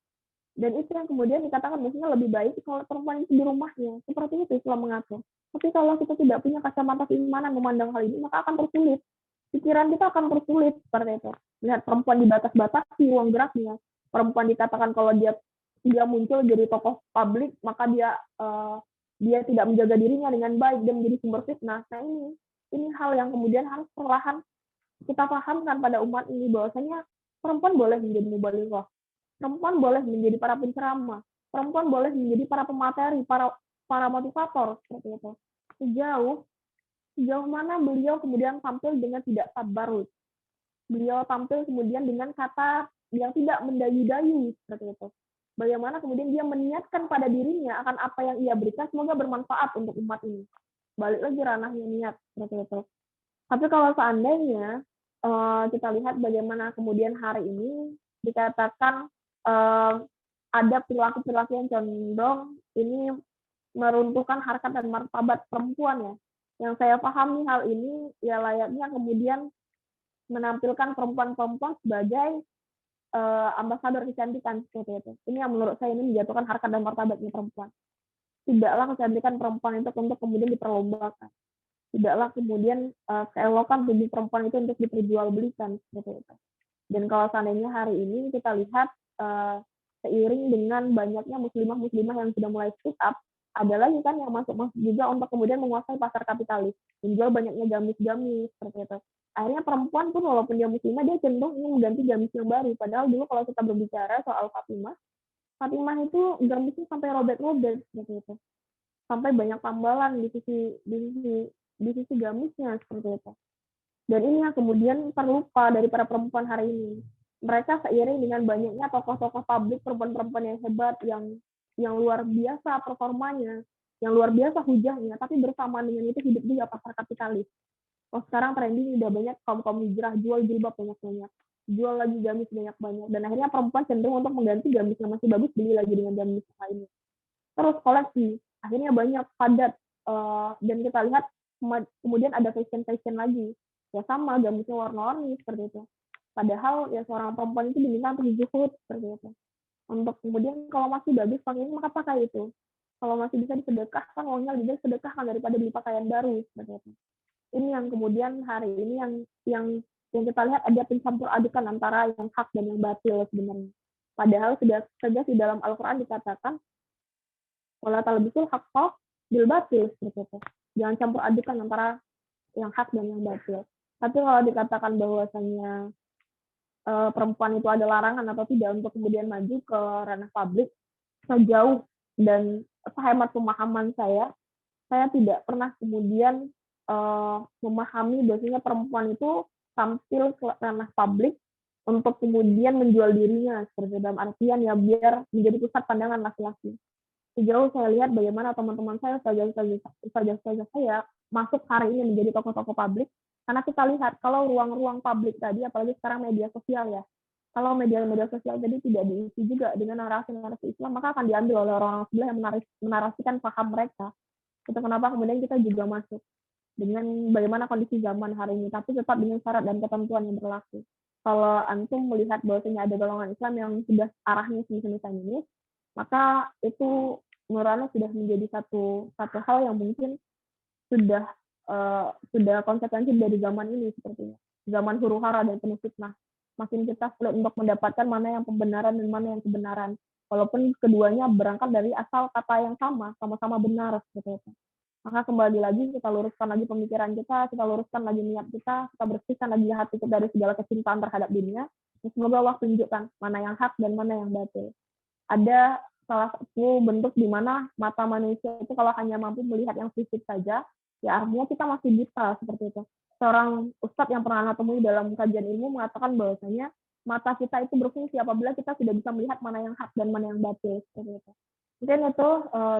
Dan itu yang kemudian dikatakan maksudnya lebih baik kalau perempuan itu di rumahnya. Seperti itu Islam mengatur. Tapi kalau kita tidak punya kacamata keimanan memandang hal ini, maka akan tersulit. Pikiran kita akan tersulit seperti itu. Lihat perempuan dibatas-batasi ruang geraknya. Perempuan dikatakan kalau dia muncul jadi tokoh publik, maka dia tidak menjaga dirinya dengan baik dan menjadi sumber fitnah. Nah ini hal yang kemudian harus perlahan kita pahamkan pada umat ini bahwasanya perempuan boleh menjadi mubalighah, perempuan boleh menjadi para penceramah, perempuan boleh menjadi para pemateri, para motivator seperti itu. Sejauh mana beliau kemudian tampil dengan tidak tabarruz. Beliau tampil kemudian dengan kata yang tidak mendayu-dayu seperti itu. Bagaimana kemudian dia meniatkan pada dirinya akan apa yang ia berikan semoga bermanfaat untuk umat ini. Balik lagi ranahnya niat seperti itu. Tapi kalau seandainya kita lihat bagaimana kemudian hari ini dikatakan ada perilaku-perilaku yang condong ini meruntuhkan harkat dan martabat perempuan ya. Yang saya pahami hal ini ya layaknya kemudian menampilkan perempuan-perempuan sebagai ambasador kecantikan seperti itu. Ini yang menurut saya ini menjatuhkan harkat dan martabatnya perempuan. Tidaklah kecantikan perempuan itu untuk kemudian diperlombakan. Tidaklah kemudian keelokan tubuh perempuan itu untuk diperjualbelikan seperti itu. Dan kalau seandainya hari ini kita lihat seiring dengan banyaknya muslimah-muslimah yang sudah mulai speak up, ada lagi kan yang masuk juga untuk kemudian menguasai pasar kapitalis, menjual banyaknya gamis-gamis seperti itu. Akhirnya perempuan pun walaupun dia muslimah dia cenderung ingin mengganti gamis yang baru. Padahal dulu kalau kita berbicara soal Fatimah itu gamisnya sampai robek-robek seperti itu. Sampai banyak tambalan di sisi gamisnya seperti itu. Dan ini yang kemudian terlupa dari para perempuan hari ini. Mereka seiring dengan banyaknya tokoh-tokoh publik perempuan-perempuan yang hebat, yang luar biasa performanya, yang luar biasa hujahnya, tapi bersamaan dengan itu hidup juga pasar kapitalis. Oh sekarang trending udah banyak kaum hijrah jual jilbab banyak-banyak, jual lagi gamis banyak-banyak, dan akhirnya perempuan cenderung untuk mengganti gamis yang masih bagus beli lagi dengan gamis lainnya. Terus koleksi, akhirnya banyak padat, dan kita lihat kemudian ada fashion lagi, ya sama gamisnya warna-warni seperti itu. Padahal ya seorang perempuan itu diminta untuk zuhud seperti itu. Untuk kemudian kalau masih bagus pakai ini maka pakai itu. Kalau masih bisa disedekahkan, uangnya lebih baik sedekahkan daripada beli pakaian baru seperti itu. Ini yang kemudian hari ini yang kita lihat ada pencampur adukan antara yang hak dan yang batil sebenarnya. Padahal sudah tegas di dalam Al-Quran dikatakan wala talbisul haqqa bil batil seperti itu. Jangan campur adukan antara yang hak dan yang batil. Tapi kalau dikatakan bahwasanya perempuan itu ada larangan atau tidak untuk kemudian maju ke ranah publik, sejauh dan sehemat pemahaman saya tidak pernah kemudian memahami bahwasanya perempuan itu tampil ke ranah publik untuk kemudian menjual dirinya seperti dalam artian ya biar menjadi pusat pandangan laki-laki. Sejauh saya lihat bagaimana teman-teman saya, ustazah saya masuk hari ini menjadi tokoh-tokoh publik, karena kita lihat kalau ruang-ruang publik tadi, apalagi sekarang media sosial ya, kalau media sosial tadi tidak diisi juga dengan narasi-narasi Islam, maka akan diambil oleh orang sebelah yang menarasikan paham mereka. Itu kenapa kemudian kita juga masuk dengan bagaimana kondisi zaman hari ini, tapi tetap dengan syarat dan ketentuan yang berlaku. Kalau antum melihat bahwasanya ada golongan Islam yang sudah arahnya semisal ini, maka itu menurut sudah menjadi satu hal yang mungkin sudah konsekuensi dari zaman ini sepertinya. Zaman huru-hara dan penuh fitnah. Makin kita sulit untuk mendapatkan mana yang pembenaran dan mana yang kebenaran. Walaupun keduanya berangkat dari asal kata yang sama-sama benar seperti itu. Maka kembali lagi kita luruskan lagi pemikiran kita luruskan lagi niat kita bersihkan lagi hati kita dari segala kecintaan terhadap dunia. Semoga Allah tunjukkan mana yang hak dan mana yang batil. Ada salah satu bentuk di mana mata manusia itu kalau hanya mampu melihat yang fisik saja, ya artinya kita masih buta seperti itu. Seorang ustadz yang pernah saya temui dalam kajian ilmu mengatakan bahwasanya mata kita itu berfungsi apabila kita sudah bisa melihat mana yang hak dan mana yang batil seperti itu. Mungkin itu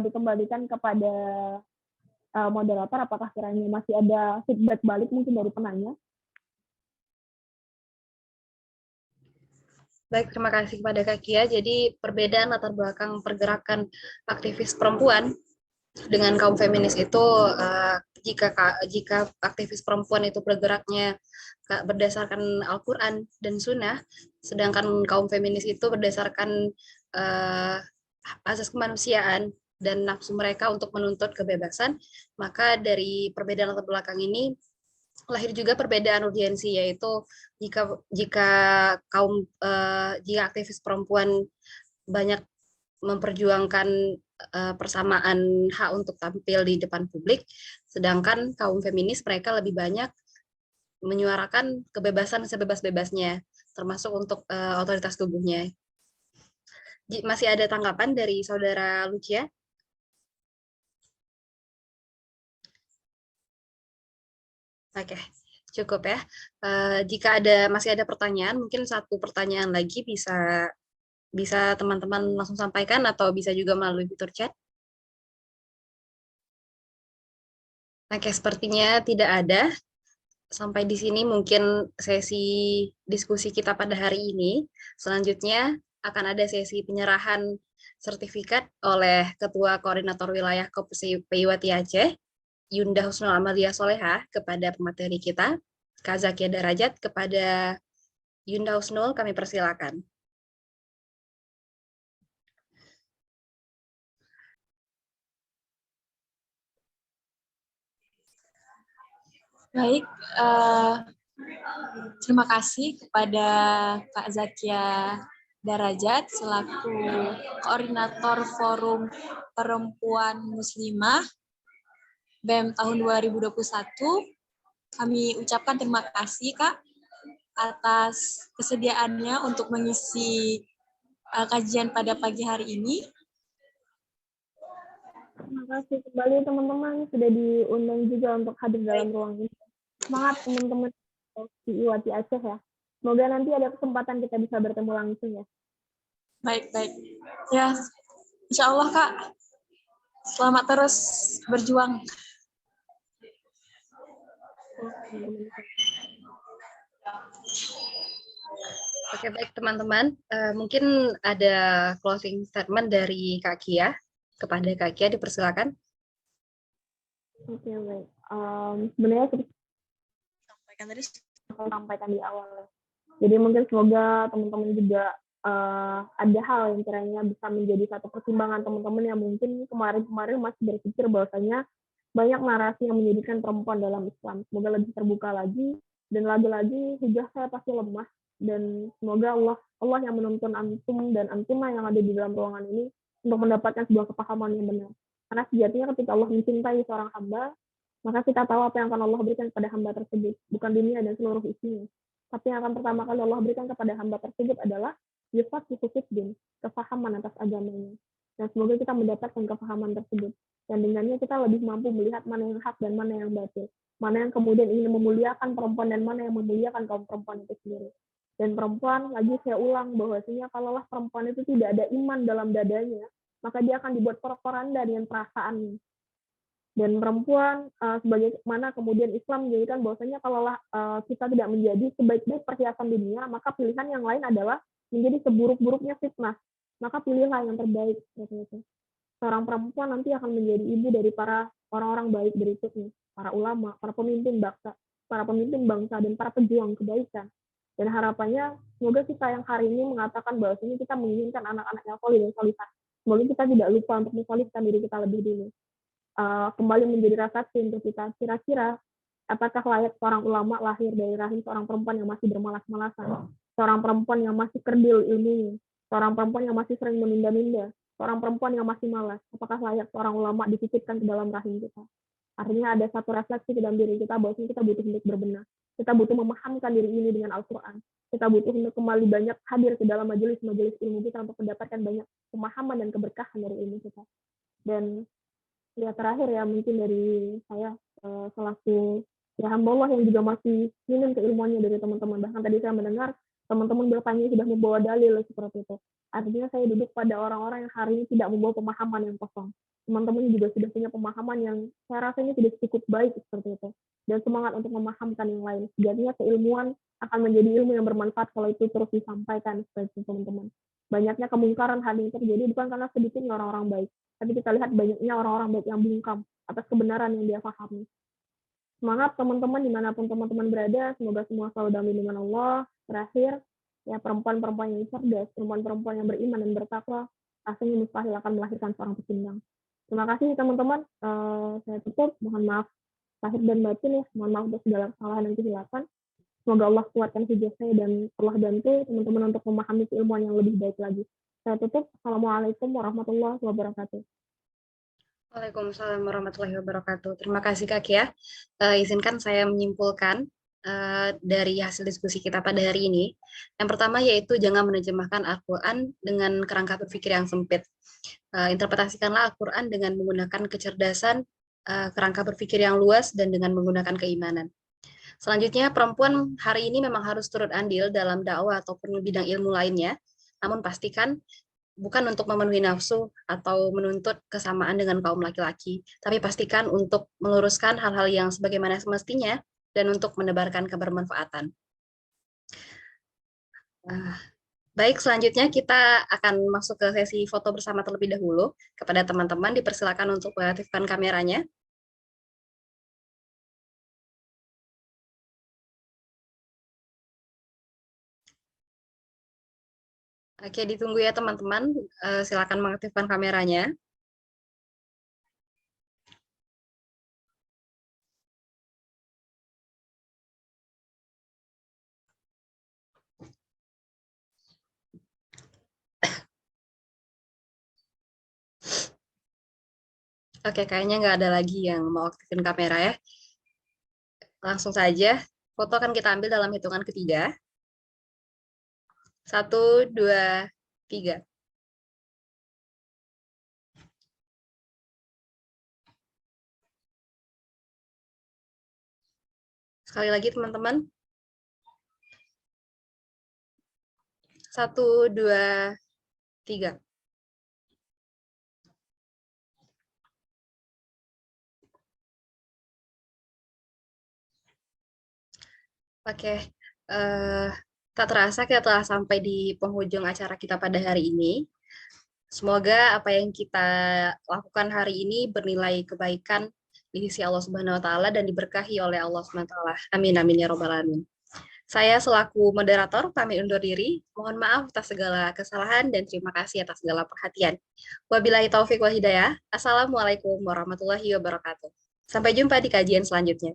dikembalikan kepada moderator, apakah kiranya masih ada feedback balik mungkin dari penanya? Baik, terima kasih kepada Kak Kia. Jadi perbedaan latar belakang pergerakan aktivis perempuan dengan kaum feminis itu jika aktivis perempuan itu bergeraknya berdasarkan Al-Quran dan Sunnah, sedangkan kaum feminis itu berdasarkan uh, asas kemanusiaan dan nafsu mereka untuk menuntut kebebasan, maka dari perbedaan latar belakang ini lahir juga perbedaan urgensi, yaitu jika jika aktivis perempuan banyak memperjuangkan persamaan hak untuk tampil di depan publik, sedangkan kaum feminis mereka lebih banyak menyuarakan kebebasan sebebas-bebasnya, termasuk untuk otoritas tubuhnya. Masih ada tanggapan dari Saudara Lucia? Oke, cukup ya. Jika masih ada pertanyaan, mungkin satu pertanyaan lagi bisa teman-teman langsung sampaikan atau bisa juga melalui fitur chat. Oke, sepertinya tidak ada. Sampai di sini mungkin sesi diskusi kita pada hari ini. Selanjutnya akan ada sesi penyerahan sertifikat oleh Ketua Koordinator Wilayah PIWT Aceh, Yunda Husnul Amalia Soleha, kepada pemateri kita. Kak Zakia Darajat, kepada Yunda Husnul kami persilakan. Baik, terima kasih kepada Kak Zakia Darajat selaku Koordinator Forum Perempuan Muslimah BEM tahun 2021. Kami ucapkan terima kasih Kak atas kesediaannya untuk mengisi kajian pada pagi hari ini. Terima kasih kembali teman-teman sudah diundang juga untuk hadir dalam ruang ini. Semangat teman-teman di IWATI Aceh ya. Semoga nanti ada kesempatan kita bisa bertemu langsung ya. Baik. Ya, insya Allah Kak. Selamat terus berjuang. Oke, baik teman-teman. Mungkin ada closing statement dari Kak Kia. Kepada Kak Kia, dipersilakan. Oke, baik. Sebenarnya seperti sampaikan di awal. Jadi mungkin semoga teman-teman juga ada hal yang kiranya bisa menjadi satu pertimbangan teman-teman yang mungkin kemarin masih berpikir bahwasanya banyak narasi yang menyudutkan perempuan dalam Islam. Semoga lebih terbuka lagi, dan lagi-lagi hujah saya pasti lemah, dan semoga Allah yang menuntun antum dan antuma yang ada di dalam ruangan ini untuk mendapatkan sebuah kepahaman yang benar. Karena sejatinya ketika Allah mencintai seorang hamba, maka kita tahu apa yang akan Allah berikan kepada hamba tersebut, bukan dunia dan seluruh isinya. Tapi yang akan pertama kali Allah berikan kepada hamba tersebut adalah yufaqihu fiddin, kefahaman atas agamanya. Dan semoga kita mendapatkan kefahaman tersebut. Dan dengannya kita lebih mampu melihat mana yang hak dan mana yang batil. Mana yang kemudian ingin memuliakan perempuan dan mana yang memuliakan kaum perempuan itu sendiri. Dan perempuan, lagi saya ulang bahwasanya kalaulah perempuan itu tidak ada iman dalam dadanya, maka dia akan dibuat porak-poranda dengan perasaannya. Dan perempuan sebagaimana kemudian Islam menjadikan bahwasanya kalaulah kita tidak menjadi sebaik-baik perhiasan dunia, maka pilihan yang lain adalah menjadi seburuk-buruknya fitnah. Maka pilihlah yang terbaik. Seorang perempuan nanti akan menjadi ibu dari para orang-orang baik berikutnya, para ulama, para pemimpin bangsa, dan para pejuang kebaikan. Dan harapannya semoga kita yang hari ini mengatakan bahwasanya kita menginginkan anak-anak yang solih dan solihah. Semoga kita tidak lupa untuk mensolihkan diri kita lebih dulu. Kembali menjadi rasa untuk kita, kira-kira apakah layak seorang ulama lahir dari rahim seorang perempuan yang masih bermalas-malasan, seorang perempuan yang masih kerdil ilmunya, seorang perempuan yang masih sering menunda-nunda, seorang perempuan yang masih malas, apakah layak seorang ulama dititipkan ke dalam rahim kita? Artinya ada satu refleksi ke dalam diri kita bahwa kita butuh untuk berbenah, kita butuh memahamkan diri ini dengan Al-Quran, kita butuh untuk kembali banyak hadir ke dalam majelis-majelis ilmu kita untuk mendapatkan banyak pemahaman dan keberkahan dari ilmu kita. Dan ya terakhir ya mungkin dari saya selaku ya hamba Allah yang juga masih minim keilmuannya dari teman-teman. Bahkan tadi saya mendengar Teman-teman bertanya sudah membawa dalil seperti itu. Artinya saya duduk pada orang-orang yang hari ini tidak membawa pemahaman yang kosong. Teman-teman juga sudah punya pemahaman yang saya rasanya sudah cukup baik seperti itu. Dan semangat untuk memahamkan yang lain. Jadinya keilmuan akan menjadi ilmu yang bermanfaat kalau itu terus disampaikan seperti itu, teman-teman. Banyaknya kemungkaran hal yang terjadi bukan karena sedikitnya orang-orang baik, tapi kita lihat banyaknya orang-orang baik yang bungkam atas kebenaran yang dia pahami. Semangat teman-teman dimanapun teman-teman berada, semoga semua selalu dalam lindungan Allah. Terakhir, ya perempuan-perempuan yang cerdas, perempuan-perempuan yang beriman dan bertakwa, rasanya mustahil akan melahirkan seorang pecundang. Terima kasih teman-teman. Saya tutup. Mohon maaf lahir dan batin ya. Mohon maaf untuk segala kesalahan dan kesilapan. Semoga Allah kuatkan hijab saya dan Allah bantu teman-teman untuk memahami keilmuan yang lebih baik lagi. Saya tutup. Assalamualaikum warahmatullahi wabarakatuh. Waalaikumsalam warahmatullahi wabarakatuh. Terima kasih Kak ya. Izinkan saya menyimpulkan dari hasil diskusi kita pada hari ini. Yang pertama yaitu jangan menerjemahkan Al-Quran dengan kerangka berpikir yang sempit. Interpretasikanlah Al-Quran dengan menggunakan kecerdasan, kerangka berpikir yang luas, dan dengan menggunakan keimanan. Selanjutnya, perempuan hari ini memang harus turut andil dalam dakwah ataupun bidang ilmu lainnya, namun pastikan bukan untuk memenuhi nafsu atau menuntut kesamaan dengan kaum laki-laki, tapi pastikan untuk meluruskan hal-hal yang sebagaimana semestinya dan untuk menebarkan kebermanfaatan. Baik, selanjutnya kita akan masuk ke sesi foto bersama terlebih dahulu. Kepada teman-teman dipersilakan untuk mengaktifkan kameranya. Oke, ditunggu ya teman-teman. Silakan mengaktifkan kameranya. Oke, kayaknya nggak ada lagi yang mau aktifin kamera ya. Langsung saja, foto akan kita ambil dalam hitungan ketiga. 1, 2, 3. Sekali lagi teman-teman. 1, 2, 3. Oke, tak terasa kita telah sampai di penghujung acara kita pada hari ini. Semoga apa yang kita lakukan hari ini bernilai kebaikan di sisi Allah Subhanahu wa taala dan diberkahi oleh Allah Subhanahu wa taala. Amin amin ya robbal alamin. Saya selaku moderator pamit undur diri. Mohon maaf atas segala kesalahan dan terima kasih atas segala perhatian. Wabillahi taufik wal hidayah. Assalamualaikum warahmatullahi wabarakatuh. Sampai jumpa di kajian selanjutnya.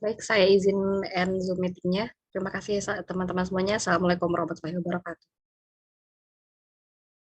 Baik, saya izin end Zoom meeting-nya. Terima kasih teman-teman semuanya. Assalamualaikum warahmatullahi wabarakatuh.